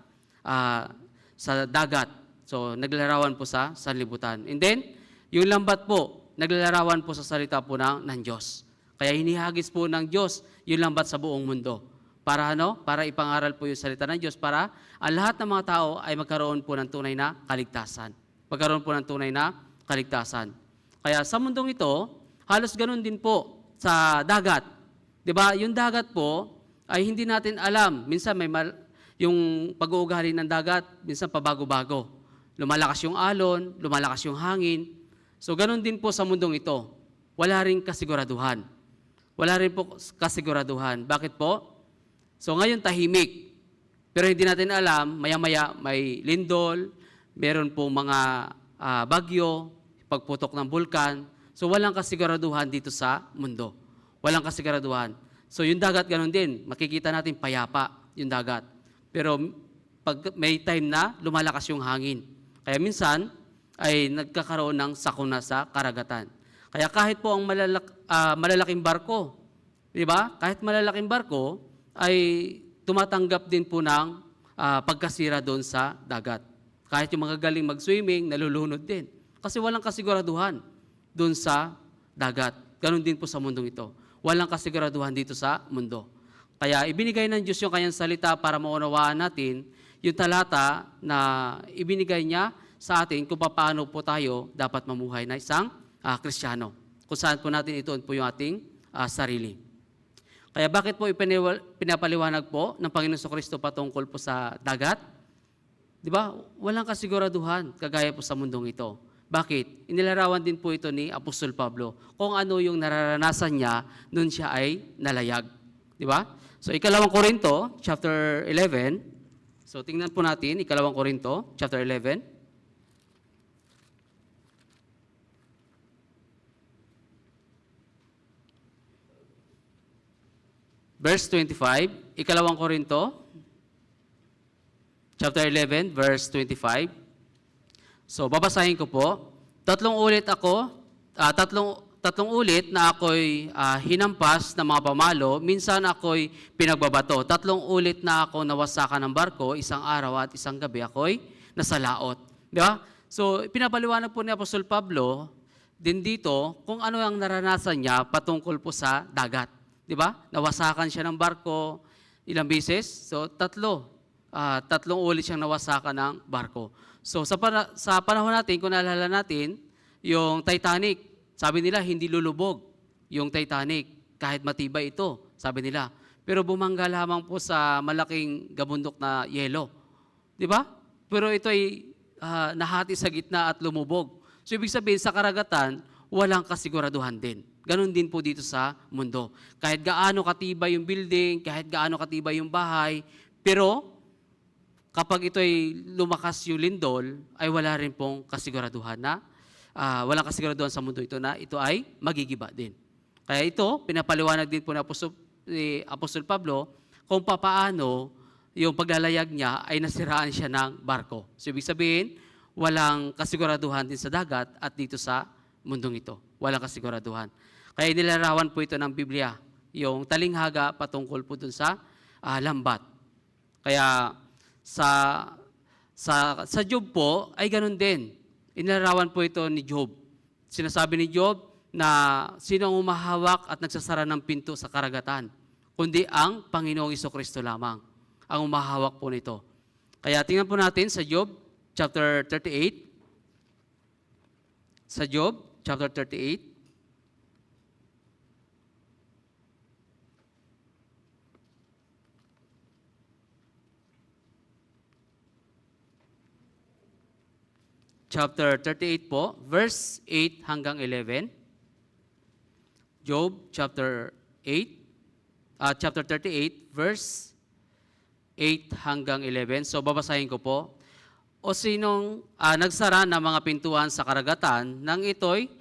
dagat. So, naglalarawan po sa sanlibutan. And then, yung lambat po, naglalarawan po sa salita po ng Diyos. Kaya hinihagis po ng Diyos yung lambat sa buong mundo. Para ano? Para ipangaral po yung salita ng Diyos para ang lahat ng mga tao ay magkaroon po ng tunay na kaligtasan. Magkaroon po ng tunay na kaligtasan. Kaya sa mundong ito, halos ganun din po sa dagat. 'Di ba? Yung dagat po ay hindi natin alam. Minsan yung pag-uugali ng dagat, minsan pabago-bago. Lumalakas yung alon, lumalakas yung hangin. So, ganun din po sa mundong ito. Wala rin kasiguraduhan. Wala rin po kasiguraduhan. Bakit po? So, ngayon tahimik. Pero hindi natin alam, maya-maya may lindol, meron po mga bagyo, pagputok ng bulkan. So, walang kasiguraduhan dito sa mundo. Walang kasiguraduhan. So, yung dagat ganun din. Makikita natin payapa yung dagat. Pero pag may time na lumalakas yung hangin. Kaya minsan, ay nagkakaroon ng sakuna sa karagatan. Kaya kahit po ang malalaking barko, di ba? Kahit malalaking barko, ay tumatanggap din po ng pagkasira doon sa dagat. Kahit yung mga galing mag-swimming, nalulunod din. Kasi walang kasiguraduhan doon sa dagat. Ganon din po sa mundong ito. Walang kasiguraduhan dito sa mundo. Kaya ibinigay ng Diyos yung kanyang salita para maunawaan natin yung talata na ibinigay niya sa atin kung paano po tayo dapat mamuhay na isang Kristiyano. Kung saan po natin ituon po yung ating sarili. Kaya bakit po pinapaliwanag po ng Panginoon Jesucristo patungkol po sa dagat? Di ba? Walang kasiguraduhan kagaya po sa mundong ito. Bakit? Inilarawan din po ito ni Apostol Pablo kung ano yung nararanasan niya nung siya ay nalayag. Di ba? So, ikalawang Korinto, chapter 11. So, tingnan po natin, ikalawang Korinto, chapter 11. Verse 25, ikalawang Korinto, chapter 11, verse 25. So, babasahin ko po. Tatlong ulit na ako'y hinampas ng mga pamalo, minsan ako'y pinagbabato. 3 ulit na ako nawasakan ng barko, isang araw at isang gabi ako'y nasa laot. Di ba? So, pinapaliwanag po ni Apostol Pablo din dito kung ano ang naranasan niya patungkol po sa dagat. Di ba? Nawasakan siya ng barko ilang beses. So, 3 ulit siyang nawasakan ng barko. So, sa panahon natin, kung naalala natin, yung Titanic, sabi nila, hindi lulubog yung Titanic, kahit matibay ito, sabi nila. Pero bumangga lamang po sa malaking gabundok na yelo. Di ba? Pero ito ay nahati sa gitna at lumubog. So, ibig sabihin, sa karagatan, walang kasiguraduhan din. Ganon din po dito sa mundo. Kahit gaano katibay yung building, kahit gaano katibay yung bahay, pero kapag ito ay lumakas yung lindol, ay wala rin pong kasiguraduhan na, walang kasiguraduhan sa mundo ito na ito ay magigiba din. Kaya ito, pinapaliwanag din po ni Apostol Pablo kung papaano yung paglalayag niya ay nasiraan siya ng barko. So, ibig sabihin, walang kasiguraduhan din sa dagat at dito sa mundong ito. Walang kasiguraduhan. Kaya nilarawan po ito ng Biblia, yung talinghaga patungkol po dun sa lambat. Kaya sa Job po ay ganun din. Inilarawan po ito ni Job. Sinasabi ni Job na sino ang umahawak at nagsasara ng pinto sa karagatan, kundi ang Panginoong Jesucristo lamang ang umahawak po nito. Kaya tingnan po natin sa Job chapter 38. Sa Job chapter 38. Chapter 38 po, verse 8 hanggang 11. Job chapter 38, verse 8 hanggang 11. So babasahin ko po. O sinong nagsara ng mga pintuan sa karagatan, nang ito'y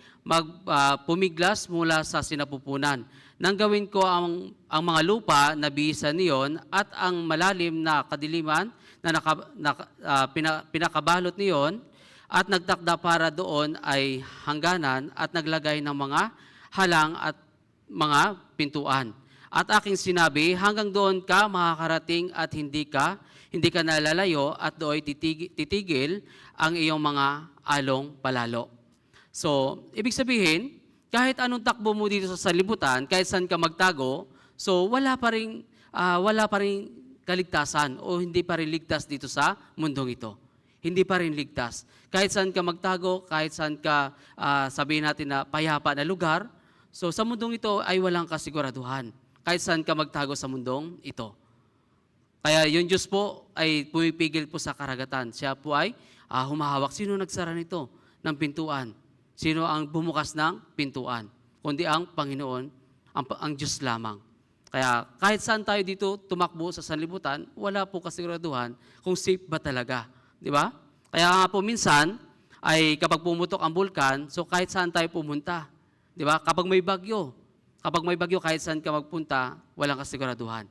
pumiglas mula sa sinapupunan. Nang gawin ko ang mga lupa na bihisan niyon at ang malalim na kadiliman na pinakabalot niyon, at nagtakda para doon ay hangganan at naglagay ng mga halang at mga pintuan. At aking sinabi, hanggang doon ka makakarating at hindi ka nalalayo at doon titigil ang iyong mga along palalo. So, ibig sabihin, kahit anong takbo mo dito sa sanlibutan, kahit saan ka magtago, so wala pa ring kaligtasan o hindi pa rin ligtas dito sa mundong ito. Hindi pa rin ligtas. Kahit saan ka magtago, kahit saan ka sabihin natin na payapa na lugar, so sa mundong ito ay walang kasiguraduhan. Kahit saan ka magtago sa mundong ito. Kaya yung Diyos po ay pumipigil po sa karagatan. Siya po ay humahawak. Sino nagsara nito ng pintuan? Sino ang bumukas ng pintuan? Kundi ang Panginoon, ang Diyos lamang. Kaya kahit saan tayo dito tumakbo sa sanlibutan, wala po kasiguraduhan kung safe ba talaga. Di ba? Kaya nga po minsan, ay kapag pumutok ang bulkan, so kahit saan tayo pumunta. Di ba? Kapag may bagyo, kahit saan ka magpunta, walang kasiguraduhan.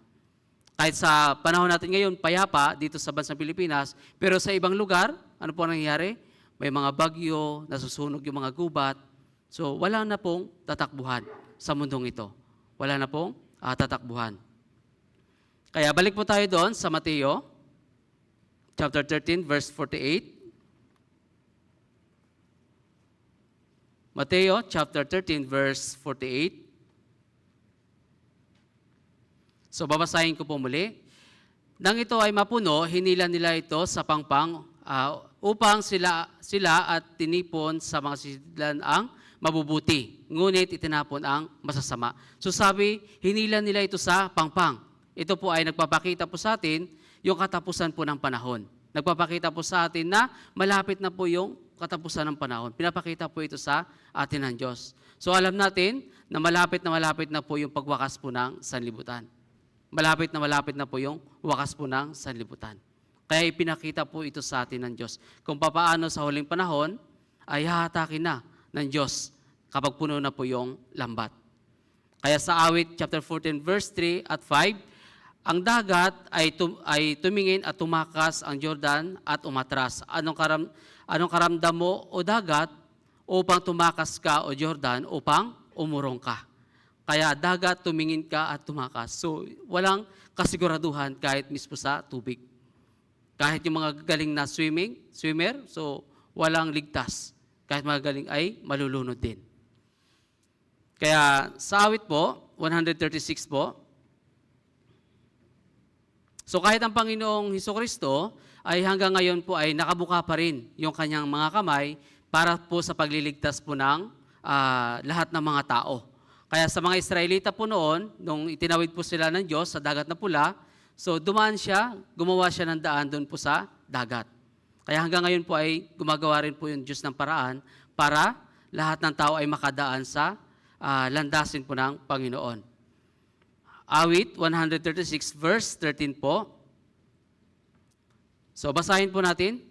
Kahit sa panahon natin ngayon, payapa dito sa bansang Pilipinas, pero sa ibang lugar, ano po nangyayari? May mga bagyo, nasusunog yung mga gubat. So wala na pong tatakbuhan sa mundong ito. Wala na pong tatakbuhan. Kaya balik po tayo doon sa Mateo, chapter 13, verse 48. Mateo, chapter 13, verse 48. So, babasahin ko po muli. Nang ito ay mapuno, hinila nila ito sa pangpang upang sila at tinipon sa mga sidlan ang mabubuti. Ngunit itinapon ang masasama. So, sabi, hinila nila ito sa pangpang. Ito po ay nagpapakita po sa atin yung katapusan po ng panahon. Nagpapakita po sa atin na malapit na po yung katapusan ng panahon. Pinapakita po ito sa atin ng Diyos. So alam natin na malapit na po yung pagwakas po ng sanlibutan. Malapit na po yung wakas po ng sanlibutan. Kaya ipinakita po ito sa atin ng Diyos. Kung papaano sa huling panahon ay hahatakin na ng Diyos kapag puno na po yung lambat. Kaya sa Awit chapter 14 verse 3 at 5, ang dagat ay tumingin at tumakas ang Jordan at umatras. Anong karamdam mo o dagat upang tumakas ka o Jordan upang umurong ka? Kaya dagat, tumingin ka at tumakas. So walang kasiguraduhan kahit mismo sa tubig. Kahit yung mga galing na swimmer, so walang ligtas. Kahit mga galing ay malulunod din. Kaya sa awit po, 136 po, so kahit ang Panginoong Hesukristo ay hanggang ngayon po ay nakabuka pa rin yung kanyang mga kamay para po sa pagliligtas po ng lahat ng mga tao. Kaya sa mga Israelita po noon, nung itinawid po sila ng Diyos sa dagat na pula, so dumaan siya, gumawa siya ng daan doon po sa dagat. Kaya hanggang ngayon po ay gumagawa rin po yung Diyos ng paraan para lahat ng tao ay makadaan sa landasin po ng Panginoon. Awit 136 verse 13 po. So basahin po natin.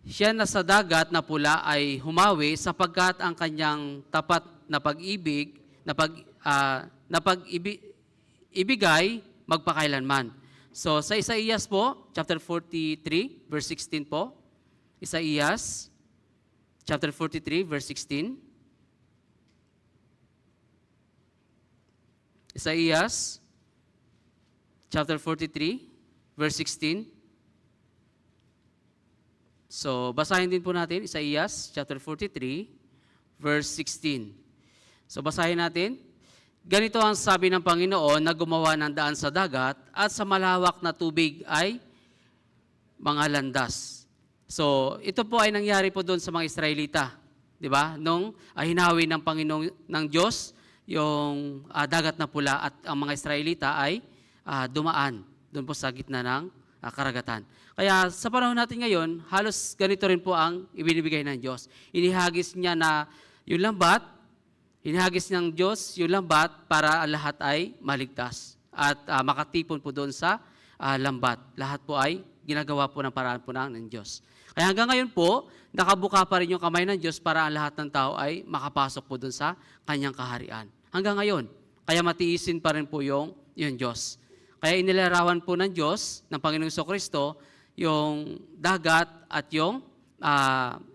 Siya na sa dagat na pula ay humawi sapagkat ang kanyang tapat na pag-ibig ibigay magpakailanman. So sa Isaías po, chapter 43 verse 16 po. Isaías chapter 43 verse 16. Isaías chapter 43 verse 16. So, basahin din po natin Isaías chapter 43 verse 16. So, basahin natin. Ganito ang sabi ng Panginoon na gumawa ng daan sa dagat at sa malawak na tubig ay mga landas. So, ito po ay nangyari po doon sa mga Israelita. Di ba? Nung hinawi ng Panginoon ng Diyos yung dagat na pula at ang mga Israelita ay dumaan doon po sa gitna ng karagatan. Kaya sa panahon natin ngayon, halos ganito rin po ang ibinibigay ng Diyos. Inihagis niya na yung lambat, inihagis ng Diyos yung lambat para ang lahat ay maligtas at makatipon po doon sa lambat. Lahat po ay ginagawa po ng paraan po ng Diyos. Kaya hanggang ngayon po, nakabuka pa rin yung kamay ng Diyos para ang lahat ng tao ay makapasok po doon sa kanyang kaharian. Hanggang ngayon. Kaya matiisin pa rin po yung Diyos. Kaya inilarawan po ng Diyos, ng Panginoong Hesukristo, yung dagat at yung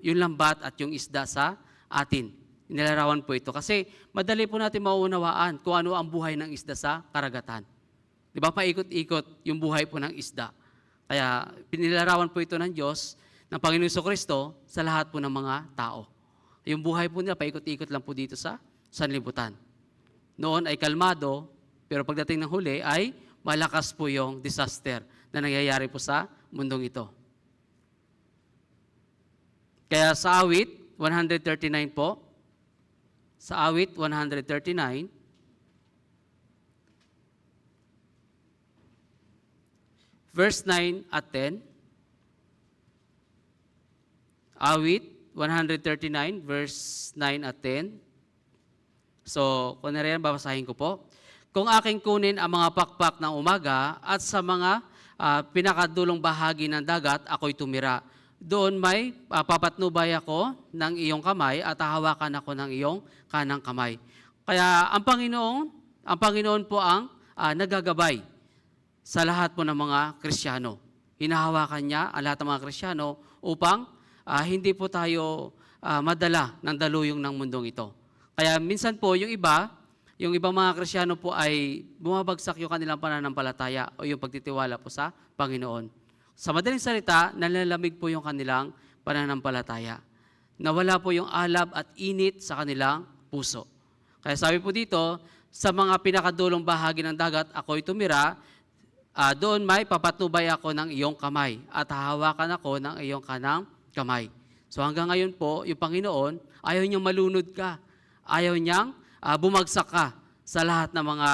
lambat at yung isda sa atin. Inilarawan po ito. Kasi madali po natin mauunawaan kung ano ang buhay ng isda sa karagatan. Di ba? Paikot-ikot yung buhay po ng isda. Kaya pinilarawan po ito ng Diyos, ng Panginoong Hesukristo, sa lahat po ng mga tao. Yung buhay po nila, paikot-ikot lang po dito sa sanlibutan. Noon ay kalmado, pero pagdating ng huli ay malakas po yung disaster na nangyayari po sa mundong ito. Kaya sa awit 139 po, sa awit 139, verse 9 at 10, awit 139, verse 9 at 10, so, kung nariyan, babasahin ko po. Kung aking kunin ang mga pakpak ng umaga at sa mga pinakadulong bahagi ng dagat, ako'y tumira. Doon may papatnubay ako ng iyong kamay at hahawakan ako ng iyong kanang kamay. Kaya ang Panginoon po ang nagagabay sa lahat po ng mga Kristiyano. Hinahawakan niya ang lahat ng mga Kristiyano upang hindi po tayo madala ng daluyong ng mundong ito. Kaya minsan po, yung ibang mga Kristiyano po ay bumabagsak yung kanilang pananampalataya o yung pagtitiwala po sa Panginoon. Sa madaling salita, nalalamig po yung kanilang pananampalataya. Nawala po yung alab at init sa kanilang puso. Kaya sabi po dito, sa mga pinakadulong bahagi ng dagat, ako'y tumira, doon may papatnubay ako ng iyong kamay at hahawakan ako ng iyong kanang kamay. So hanggang ngayon po, yung Panginoon, ayaw niyang malunod ka. Ayaw niyang bumagsak ka sa lahat ng mga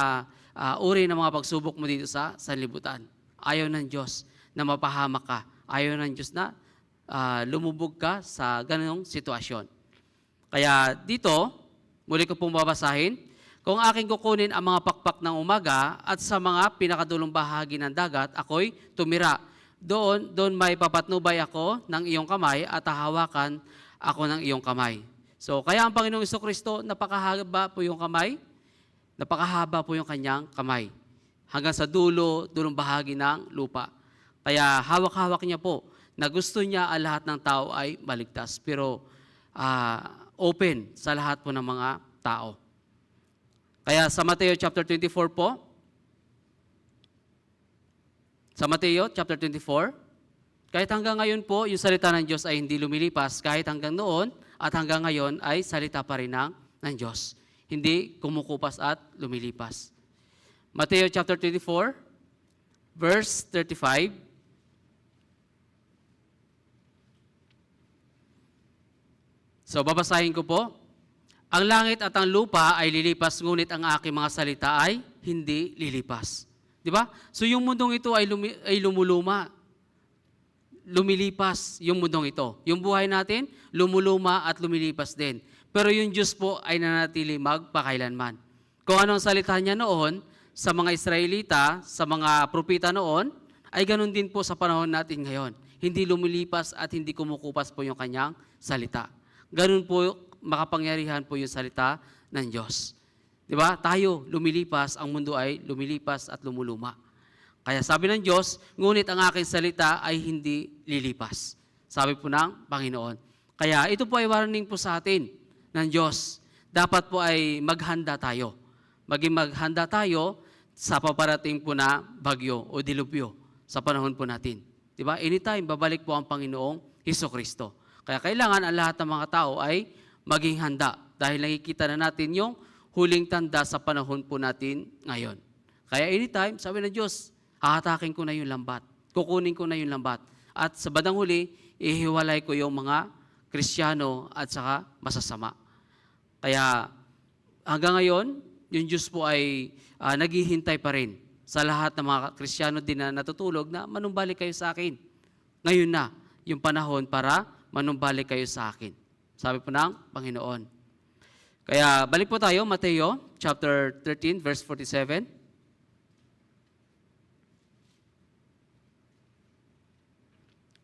uri ng mga pagsubok mo dito sa sanlibutan. Ayaw ng Diyos na mapahamak ka Ayaw ng Diyos na lumubog ka sa ganong sitwasyon. Kaya dito, muli ko pong babasahin, kung aking kukunin ang mga pakpak ng umaga at sa mga pinakadulong bahagi ng dagat, ako'y tumira. Doon may papatnubay ako ng iyong kamay at hahawakan ako ng iyong kamay. So, kaya ang Panginoong Jesucristo, napakahaba po yung kamay, napakahaba po yung kanyang kamay. Hanggang sa dulong bahagi ng lupa. Kaya hawak-hawak niya po na gusto niya ang lahat ng tao ay maligtas. Pero open sa lahat po ng mga tao. Kaya sa Mateo chapter 24 po, sa Mateo chapter 24, kahit hanggang ngayon po, yung salita ng Diyos ay hindi lumilipas, kahit hanggang noon at hanggang ngayon ay salita pa rin ng Diyos. Hindi kumukupas at lumilipas. Mateo chapter 24, verse 35. So, babasahin ko po. Ang langit at ang lupa ay lilipas, ngunit ang aking mga salita ay hindi lilipas. Di ba? So, yung mundong ito ay lumuluma. Lumilipas yung mundong ito. Yung buhay natin, lumuluma at lumilipas din. Pero yung Diyos po ay nanatili magpakailanman. Kung anong salita niya noon sa mga Israelita, sa mga propeta noon, ay ganun din po sa panahon natin ngayon. Hindi lumilipas at hindi kumukupas po yung kanyang salita. Ganun po, makapangyarihan po yung salita ng Diyos. Di ba? Tayo, lumilipas, ang mundo ay lumilipas at lumuluma. Kaya sabi ng Diyos, ngunit ang aking salita ay hindi lilipas. Sabi po ng Panginoon. Kaya ito po ay warning po sa atin ng Diyos. Dapat po ay maghanda tayo. Maging maghanda tayo sa paparating po na bagyo o dilubyo sa panahon po natin. Di ba? Anytime, babalik po ang Panginoong Hesukristo. Kaya kailangan ang lahat ng mga tao ay maging handa dahil nakikita na natin yung huling tanda sa panahon po natin ngayon. Kaya anytime, sabi ng Diyos, hahatakin ko na yung lambat, kukunin ko na yung lambat. At sa bandang huli, ihiwalay ko yung mga Kristiyano at saka masasama. Kaya hanggang ngayon, yung Diyos po ay naghihintay pa rin sa lahat ng mga Kristiyano din na natutulog na manumbalik kayo sa akin. Ngayon na yung panahon para manumbalik kayo sa akin. Sabi po ng Panginoon. Kaya balik po tayo, Mateo chapter 13, verse 47.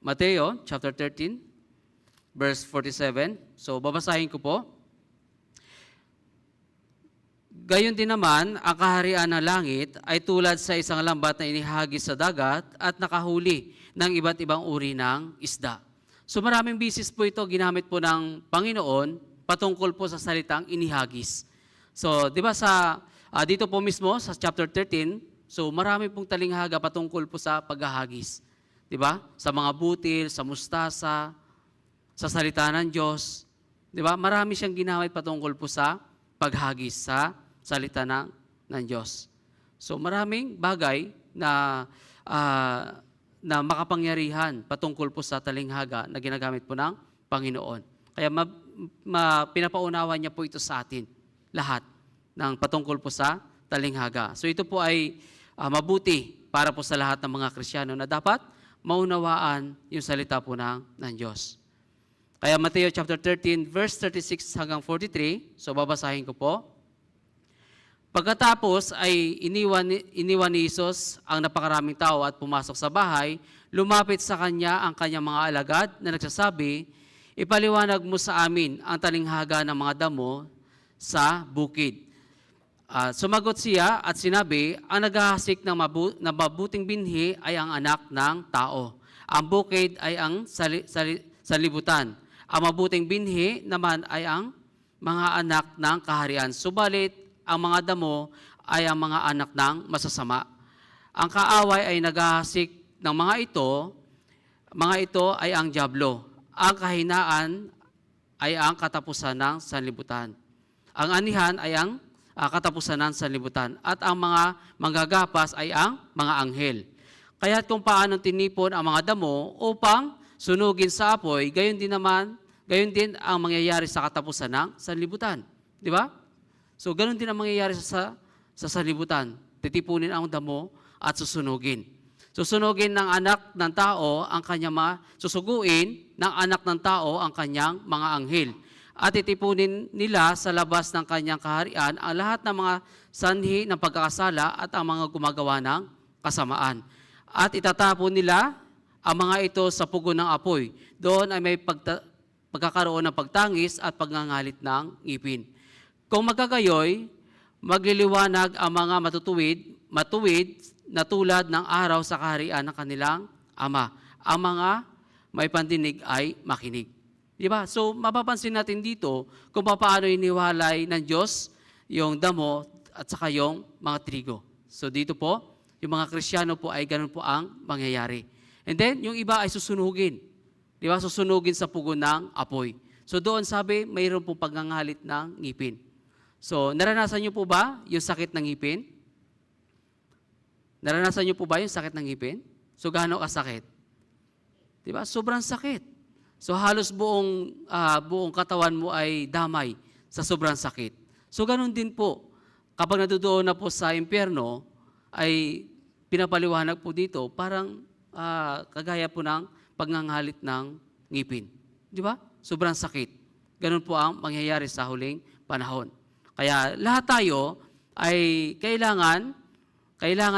Mateo chapter 13, verse 47. So, babasahin ko po. Gayon din naman, ang kaharian ng langit ay tulad sa isang lambat na inihagis sa dagat at nakahuli ng iba't ibang uri ng isda. So maraming bisis po ito ginamit po ng Panginoon patungkol po sa salitang inihagis. So, di ba dito po mismo sa chapter 13, so marami pong talinghaga patungkol po sa paghahagis. Di ba? Sa mga butil, sa mustasa, sa salita ng Diyos. Di ba? Marami siyang ginamit patungkol po sa paghagis sa salita ng Diyos. So maraming bagay na makapangyarihan patungkol po sa talinghaga na ginagamit po ng Panginoon. Kaya pinapaunawa niya po ito sa atin, lahat, ng patungkol po sa talinghaga. So ito po ay mabuti para po sa lahat ng mga Kristiyano na dapat maunawaan yung salita po ng Diyos. Kaya Mateo chapter 13, verse 36 hanggang 43, so babasahin ko po. Pagkatapos ay iniwan ni Jesus ang napakaraming tao at pumasok sa bahay, lumapit sa kanya ang kanyang mga alagad na nagsasabi, ipaliwanag mo sa amin ang talinghaga ng mga damo sa bukid. Sumagot siya at sinabi, ang naghahasik ng mabuting binhi ay ang anak ng tao. Ang bukid ay ang sanlibutan. Ang mabuting binhi naman ay ang mga anak ng kaharian. Subalit, ang mga damo ay ang mga anak ng masasama. Ang kaaway ay naghahasik ng mga ito ay ang dyablo. Ang kahinaan ay ang katapusan ng sanlibutan. Ang anihan ay ang katapusan ng sanlibutan. At ang mga manggagapas ay ang mga anghel. Kaya't kung paano tinipon ang mga damo upang sunugin sa apoy, gayon din ang mangyayari sa katapusan ng sanlibutan. Di ba? So, ganun din ang mangyayari sa sanlibutan. Titipunin ang damo at susunugin. Susunugin ng anak ng tao ang kanyang susuguin ng anak ng tao ang kanyang mga anghel. At itipunin nila sa labas ng kanyang kaharian ang lahat ng mga sanhi ng pagkakasala at ang mga gumagawa ng kasamaan. At itatapon nila ang mga ito sa pugon ng apoy. Doon ay may pagkakaroon ng pagtangis at pagngangalit ng ngipin. Kung magkagayoy, magliliwanag ang mga matuwid na tulad ng araw sa kaharian ng kanilang Ama. Ang mga may pandinig ay makinig. Di ba? So, mapapansin natin dito kung paano iniwalay ng Diyos yung damo at saka yung mga trigo. So, dito po, yung mga Kristiyano po ay ganun po ang mangyayari. And then, yung iba ay susunugin. Di ba? Susunugin sa pugon ng apoy. So, doon sabi, mayroon po pagngangalit ng ngipin. So, naranasan niyo po ba yung sakit ng ngipin? Naranasan niyo po ba yung sakit ng ngipin? So, gaano kasakit? Di ba? Sobrang sakit. So, halos buong katawan mo ay damay sa sobrang sakit. So, ganun din po. Kapag natutuon na po sa impyerno, ay pinapaliwanag po dito, parang kagaya po ng pagngangalit ng ngipin. Di ba? Sobrang sakit. Ganun po ang mangyayari sa huling panahon. Kaya lahat tayo ay kailangan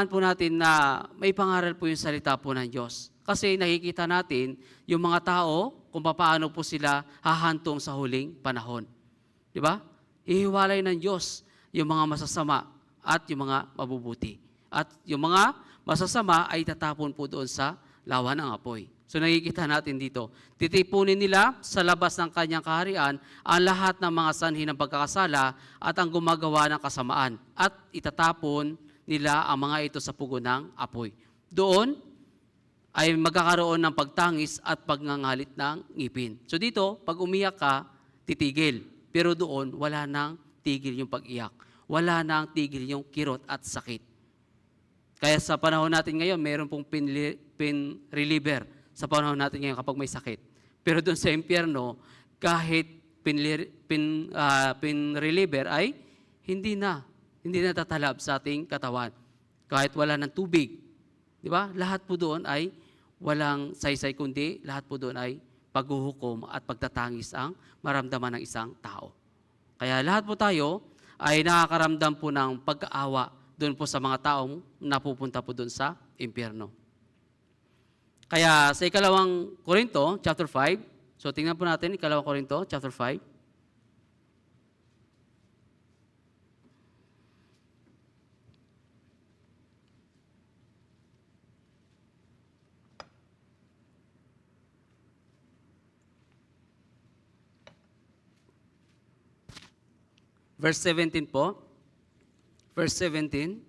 po natin na may pangaral po yung salita po ng Diyos. Kasi nakikita natin yung mga tao kung paano po sila hahantong sa huling panahon. Di ba? Ihiwalay ng Diyos yung mga masasama at yung mga mabubuti. At yung mga masasama ay tatapon po doon sa lawa ng apoy. So nakikita natin dito, titipunin nila sa labas ng kanyang kaharian ang lahat ng mga sanhi ng pagkakasala at ang gumagawa ng kasamaan at itatapon nila ang mga ito sa pugon ng apoy. Doon ay magkakaroon ng pagtangis at pagngangalit ng ngipin. So dito, pag umiyak ka, titigil. Pero doon, wala nang tigil yung pag-iyak. Wala nang tigil yung kirot at sakit. Kaya sa panahon natin ngayon, mayroon pong pain reliever sa panahon natin ngayon kapag may sakit. Pero doon sa impyerno, kahit pain reliever ay hindi na tatalab sa ating katawan. Kahit wala ng tubig. Di ba? Lahat po doon ay walang saysay kundi lahat po doon ay paghuhukom at pagtatangis ang maramdaman ng isang tao. Kaya lahat po tayo ay nakakaramdam po ng pag-aawa doon po sa mga taong napupunta po doon sa impyerno. Kaya sa ikalawang Korinto, chapter 5, so tingnan po natin, ikalawang Korinto, chapter 5. Verse 17 po. Verse 17.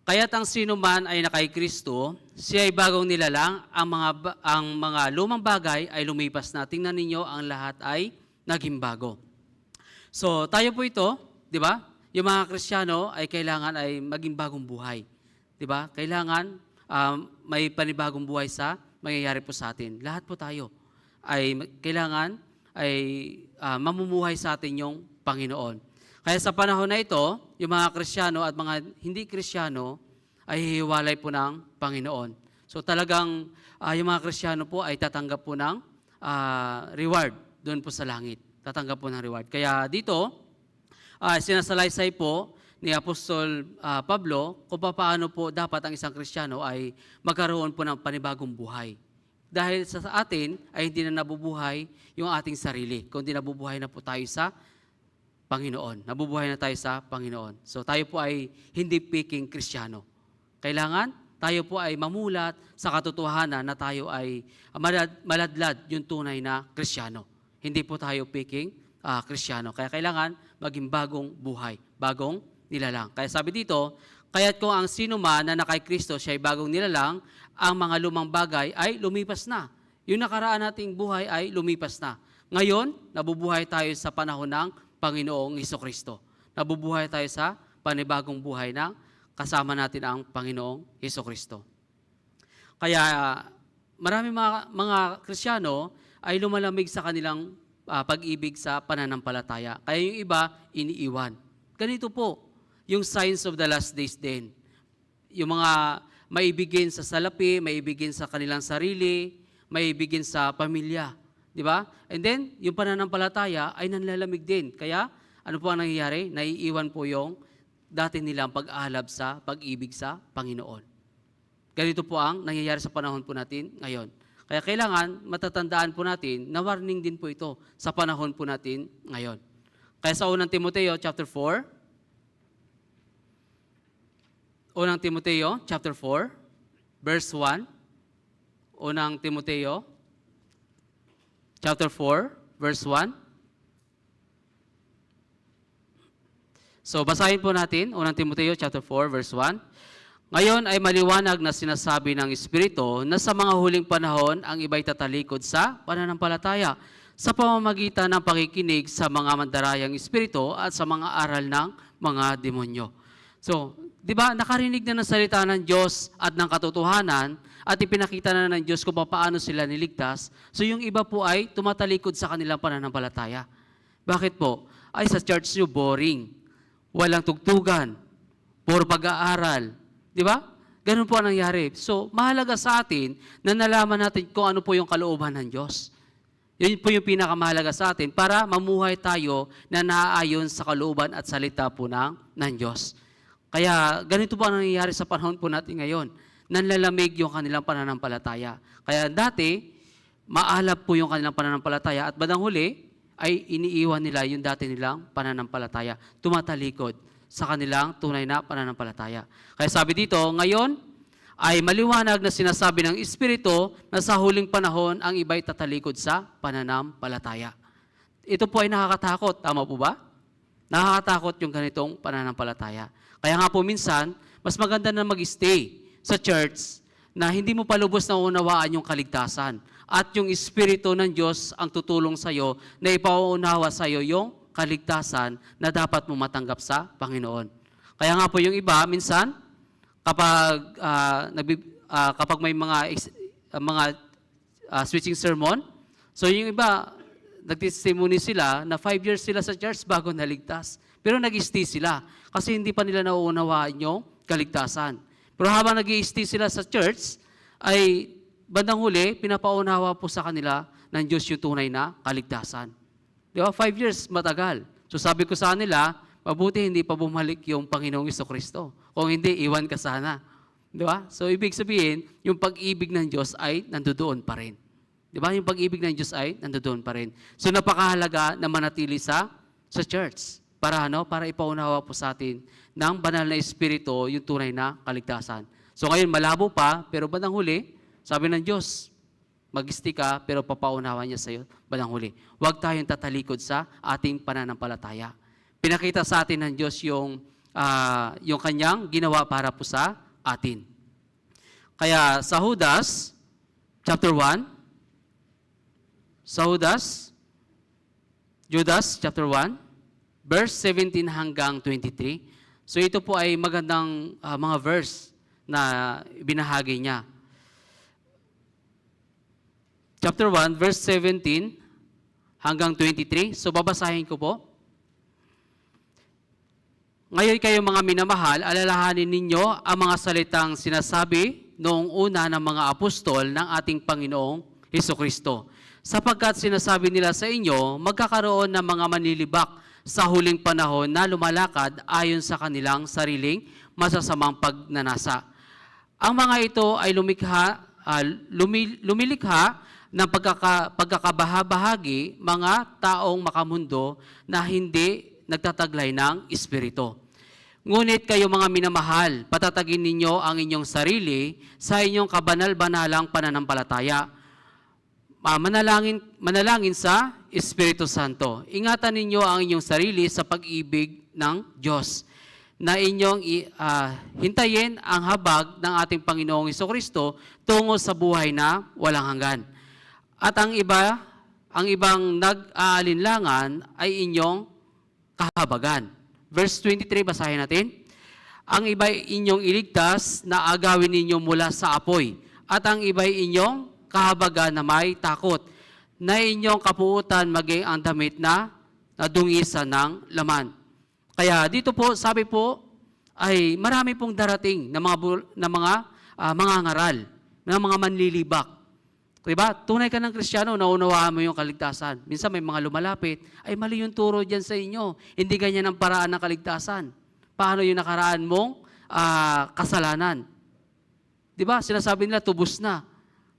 Kaya't ang sino man ay nakay Kristo, siya ay bagong nilalang, ang mga lumang bagay ay lumipas na. Tingnan ninyo, ang lahat ay naging bago. So, tayo po ito, di ba? Yung mga Kristiyano ay kailangan ay maging bagong buhay. Di ba? Kailangan may panibagong buhay sa mangyayari po sa atin. Lahat po tayo ay kailangan ay mamumuhay sa atin yung Panginoon. Kaya sa panahon na ito, yung mga Kristiyano at mga hindi Kristiyano ay hihiwalay po ng Panginoon. So talagang yung mga Kristiyano po ay tatanggap po ng reward doon po sa langit. Tatanggap po ng reward. Kaya dito, sinasalaysay po ni Apostol Pablo kung paano po dapat ang isang Kristiyano ay magkaroon po ng panibagong buhay. Dahil sa atin ay hindi na nabubuhay yung ating sarili, kundi nabubuhay na po tayo sa Panginoon. Nabubuhay na tayo sa Panginoon. So tayo po ay hindi peking Kristiyano. Kailangan tayo po ay mamulat sa katotohanan na tayo ay maladlad yung tunay na Kristiyano. Hindi po tayo peking Kristiyano. Kaya kailangan maging bagong buhay, bagong nilalang. Kaya sabi dito, kaya't kung ang sino man na nakay Kristo, siya ay bagong nilalang, ang mga lumang bagay ay lumipas na. Yung nakaraan nating buhay ay lumipas na. Ngayon, nabubuhay tayo sa panahon ng Panginoong Hesukristo. Nabubuhay tayo sa panibagong buhay na kasama natin ang Panginoong Hesukristo. Kaya marami mga Kristiyano ay lumalamig sa kanilang pag-ibig sa pananampalataya. Kaya yung iba, iniiwan. Ganito po, yung signs of the last days din. Yung mga maibigin sa salapi, maibigin sa kanilang sarili, maibigin sa pamilya. Di ba? And then, yung pananampalataya ay nanlalamig din. Kaya, ano po ang nangyayari? Naiiwan po yung dati nilang pag-aalab sa pag-ibig sa Panginoon. Ganito po ang nangyayari sa panahon po natin ngayon. Kaya kailangan matatandaan po natin na warning din po ito sa panahon po natin ngayon. Kaya sa unang Timoteo chapter 4, unang Timoteo chapter 4, verse 1, unang Timoteo chapter 4, verse 1. So basahin po natin, unang Timoteo chapter 4, verse 1. Ngayon ay maliwanag na sinasabi ng Espiritu na sa mga huling panahon ang iba'y tatalikod sa pananampalataya sa pamamagitan ng pakikinig sa mga mandarayang espiritu at sa mga aral ng mga demonyo. So, di ba, nakarinig na ng salita ng Diyos at ng katotohanan at ipinakita na ng Diyos kung paano sila niligtas. So, yung iba po ay tumatalikod sa kanilang pananampalataya. Bakit po? Ay sa church nyo boring, walang tugtugan, puro pag-aaral. Di ba? Ganun po ang nangyari. So, mahalaga sa atin na nalaman natin kung ano po yung kalooban ng Diyos. Yun po yung pinakamahalaga sa atin para mamuhay tayo na naaayon sa kalooban at salita po ng Diyos. Kaya ganito po ang nangyayari sa panahon po natin ngayon. Nanlalamig yung kanilang pananampalataya. Kaya dati, maalab po yung kanilang pananampalataya at bandang huli ay iniiwan nila yung dati nilang pananampalataya. Tumatalikod sa kanilang tunay na pananampalataya. Kaya sabi dito, ngayon ay maliwanag na sinasabi ng Espiritu na sa huling panahon ang iba'y tatalikod sa pananampalataya. Ito po ay nakakatakot. Tama po ba? Nakakatakot yung ganitong pananampalataya. Kaya nga po minsan, mas maganda na mag-stay sa church na hindi mo palubos na unawaan yung kaligtasan. At yung Espiritu ng Diyos ang tutulong sa iyo na ipauunawa sa iyo yung kaligtasan na dapat mo matanggap sa Panginoon. Kaya nga po yung iba, minsan, kapag may mga switching sermon, so yung iba, nag-testimony sila na 5 years sila sa church bago naligtas. Pero nag-stay sila kasi hindi pa nila nauunawaan yung kaligtasan. Pero habang nag-stay sila sa church, ay bandang huli, pinapaunawa po sa kanila ng Diyos yung tunay na kaligtasan. Di ba? 5 years, matagal. So sabi ko sa kanila, mabuti hindi pa bumalik yung Panginoong Jesucristo. Kung hindi, iwan ka sana. Di ba? So ibig sabihin, yung pag-ibig ng Diyos ay nandoon pa rin. Di ba? Yung pag-ibig ng Diyos ay nandoon pa rin. So napakahalaga na manatili sa church. Para ipaunawa po sa atin ng banal na Espiritu yung tunay na kaligtasan. So ngayon, malabo pa, pero bandang huli, sabi ng Diyos, mag-stay ka, pero papaunawa niya sa iyo bandang huli. Huwag tayong tatalikod sa ating pananampalataya. Pinakita sa atin ng Diyos yung kanyang ginawa para po sa atin. Kaya sa Judas, chapter 1, Judas, chapter 1, verse 17 hanggang 23. So ito po ay magandang mga verse na binahagi niya. Chapter 1, verse 17 hanggang 23. So babasahin ko po. Ngayon kayo mga minamahal, alalahanin ninyo ang mga salitang sinasabi noong una ng mga apostol ng ating Panginoong Hesukristo. Sapagkat sinasabi nila sa inyo, magkakaroon ng mga manlilibak sa huling panahon na lumalakad ayon sa kanilang sariling masasamang pagnanasa. Ang mga ito ay lumilikha ng pagkakabahabahagi mga taong makamundo na hindi nagtataglay ng Espiritu. Ngunit kayo mga minamahal, patatagin ninyo ang inyong sarili sa inyong kabanal-banalang pananampalataya. Manalangin sa Espiritu Santo. Ingatan ninyo ang inyong sarili sa pag-ibig ng Diyos na inyong hintayin ang habag ng ating Panginoong Hesukristo tungo sa buhay na walang hanggan. At ang ibang nag-aalinlangan ay inyong kahabagan. Verse 23, basahin natin. Ang iba'y inyong iligtas na agawin ninyo mula sa apoy, at ang iba'y inyong kahabagan na may takot, na inyong kapuutan maging ang damit na nadungisan ng laman. Kaya dito po, sabi po, ay marami pong darating na mga mangangaral, ng mga manlilibak. Diba? Tunay ka ng Kristiyano, naunawaan mo yung kaligtasan. Minsan may mga lumalapit, ay mali yung turo dyan sa inyo. Hindi ganyan ang paraan ng kaligtasan. Paano yung nakaraan mong kasalanan? Diba? Sinasabi nila, tubos na.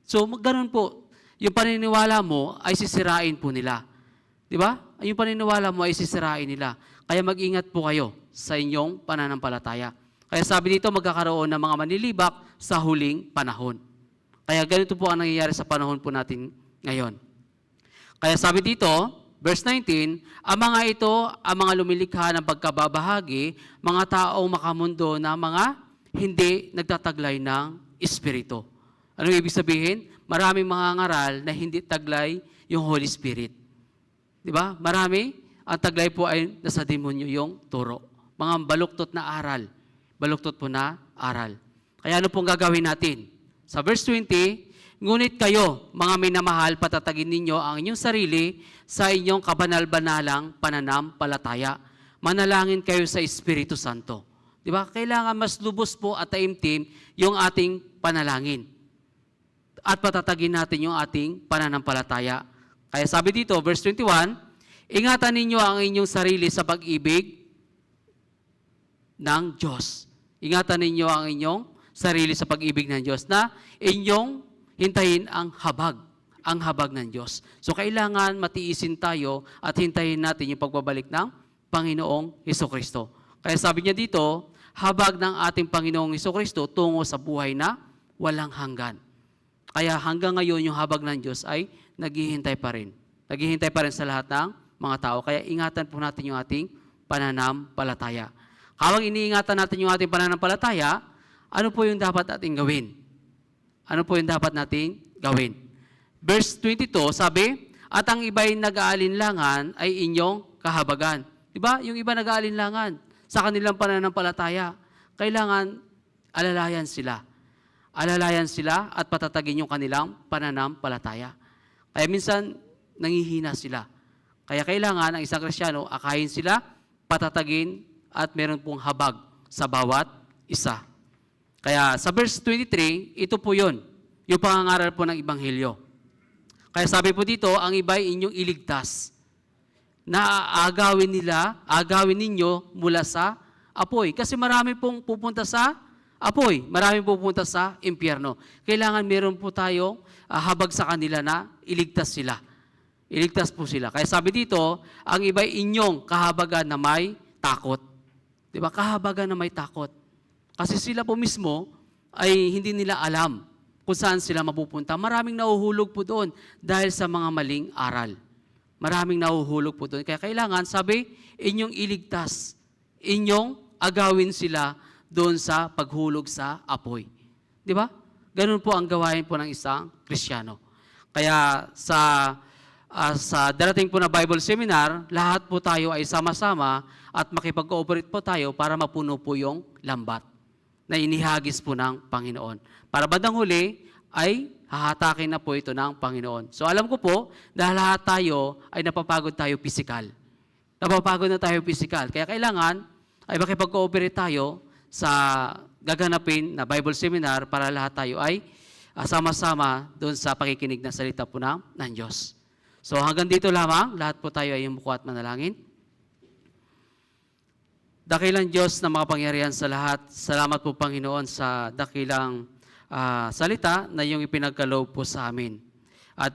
So, ganun po. Yung paniniwala mo ay sisirain po nila. Diba? Yung paniniwala mo ay sisirain nila. Kaya mag-ingat po kayo sa inyong pananampalataya. Kaya sabi dito, magkakaroon ng mga manlilibak sa huling panahon. Kaya ganito po ang nangyayari sa panahon po natin ngayon. Kaya sabi dito, verse 19, ang mga ito, ang mga lumilikha ng pagkababahagi, mga taong makamundo na mga hindi nagtataglay ng Espiritu. Ano ibig sabihin? Maraming mga ngaral na hindi taglay yung Holy Spirit. Di ba? Marami, ang taglay po ay nasa demonyo yung turo. Mga baluktot na aral. Baluktot po na aral. Kaya ano pong gagawin natin? Sa verse 20, ngunit kayo, mga minamahal, patatagin ninyo ang inyong sarili sa inyong kabanal-banalang pananampalataya. Manalangin kayo sa Espiritu Santo. Di ba? Kailangan mas lubos po at taimtim yung ating panalangin. At patatagin natin yung ating pananampalataya. Kaya sabi dito, verse 21, ingatan ninyo ang inyong sarili sa pag-ibig ng Diyos. Ingatan ninyo ang inyong sarili sa pag-ibig ng Diyos na inyong hintayin ang habag ng Diyos. So kailangan matiisin tayo at hintayin natin yung pagbabalik ng Panginoong Hesukristo. Kaya sabi niya dito, habag ng ating Panginoong Hesukristo tungo sa buhay na walang hanggan. Kaya hanggang ngayon yung habag ng Diyos ay naghihintay pa rin. Naghihintay pa rin sa lahat ng mga tao. Kaya ingatan po natin yung ating pananampalataya. Habang iniingatan natin yung ating pananampalataya, ano po yung dapat nating gawin? Ano po yung dapat nating gawin? Verse 22, sabi, at ang iba'y nag-aalinlangan ay inyong kahabagan. Diba? Yung iba nag-aalinlangan sa kanilang pananampalataya. Kailangan alalayan sila. Alalayan sila at patatagin yung kanilang pananampalataya. Kaya minsan, nangihina sila. Kaya kailangan ang isang Kristiyano, akayin sila, patatagin, at meron pong habag sa bawat isa. Kaya sa verse 23, ito po yun, yung pangangaral po ng Ebanghelyo. Kaya sabi po dito, ang iba'y inyong iligtas na agawin ninyo mula sa apoy. Kasi marami pong pupunta sa apoy, marami pupunta sa impyerno. Kailangan meron po tayo habag sa kanila na iligtas sila. Iligtas po sila. Kaya sabi dito, ang iba'y inyong kahabagan na may takot. Diba? Kahabagan na may takot. Kasi sila po mismo ay hindi nila alam kung saan sila mapupunta. Maraming nahuhulog po doon dahil sa mga maling aral. Maraming nahuhulog po doon. Kaya kailangan, sabi, inyong iligtas. Inyong agawin sila doon sa paghulog sa apoy. Di ba? Ganun po ang gawain po ng isang Kristiyano. Kaya sa darating po na Bible Seminar, lahat po tayo ay sama-sama at makipag-cooperate po tayo para mapuno po yung lambat na inihagis po ng Panginoon. Para bandang huli, ay hahatakin na po ito ng Panginoon. So alam ko po, dahil lahat tayo ay napapagod tayo pisikal. Napapagod na tayo pisikal. Kaya kailangan ay makipag-cooperate tayo sa gaganapin na Bible Seminar para lahat tayo ay sama-sama doon sa pakikinig ng salita po ng Diyos. So hanggang dito lamang, lahat po tayo ay umuko at manalangin. Dakilang Diyos na makapangyarihan sa lahat, salamat po Panginoon sa dakilang salita na iyong ipinagkaloob po sa amin. At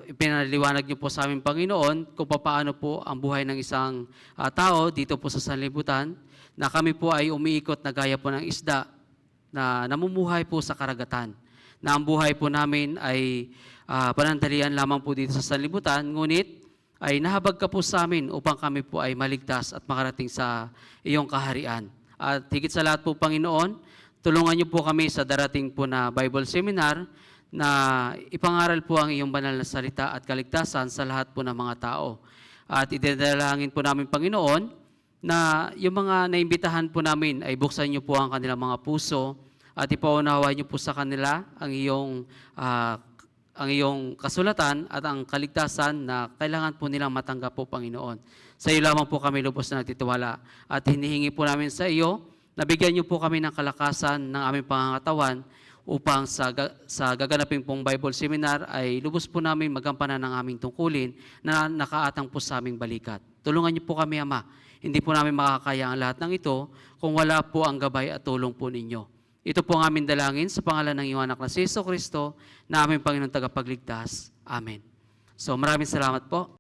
ipinaliwanag niyo po sa amin Panginoon kung paano po ang buhay ng isang tao dito po sa sanlibutan, na kami po ay umiikot na gaya po ng isda na namumuhay po sa karagatan. Na ang buhay po namin ay panandalian lamang po dito sa sanlibutan, ngunit ay nahabag ka po sa amin upang kami po ay maligtas at makarating sa iyong kaharian. At higit sa lahat po, Panginoon, tulungan niyo po kami sa darating po na Bible Seminar na ipangaral po ang iyong banal na salita at kaligtasan sa lahat po ng mga tao. At idadalangin po namin, Panginoon, na yung mga naimbitahan po namin ay buksan niyo po ang kanilang mga puso at ipaunawa niyo po sa kanila ang iyong kasulatan at ang kaligtasan na kailangan po nilang matanggap po, Panginoon. Sa iyo lamang po kami lubos na nagtitiwala at hinihingi po namin sa iyo na bigyan niyo po kami ng kalakasan ng aming pangangatawan upang sa gaganapin pong Bible Seminar ay lubos po namin magampanan ng aming tungkulin na nakaatang po sa aming balikat. Tulungan niyo po kami, Ama. Hindi po namin makakaya ang lahat ng ito kung wala po ang gabay at tulong po ninyo. Ito po ang aming dalangin sa pangalan ng iyong anak na si Jesucristo, na aming Panginoong tagapagligtas. Amen. So maraming salamat po.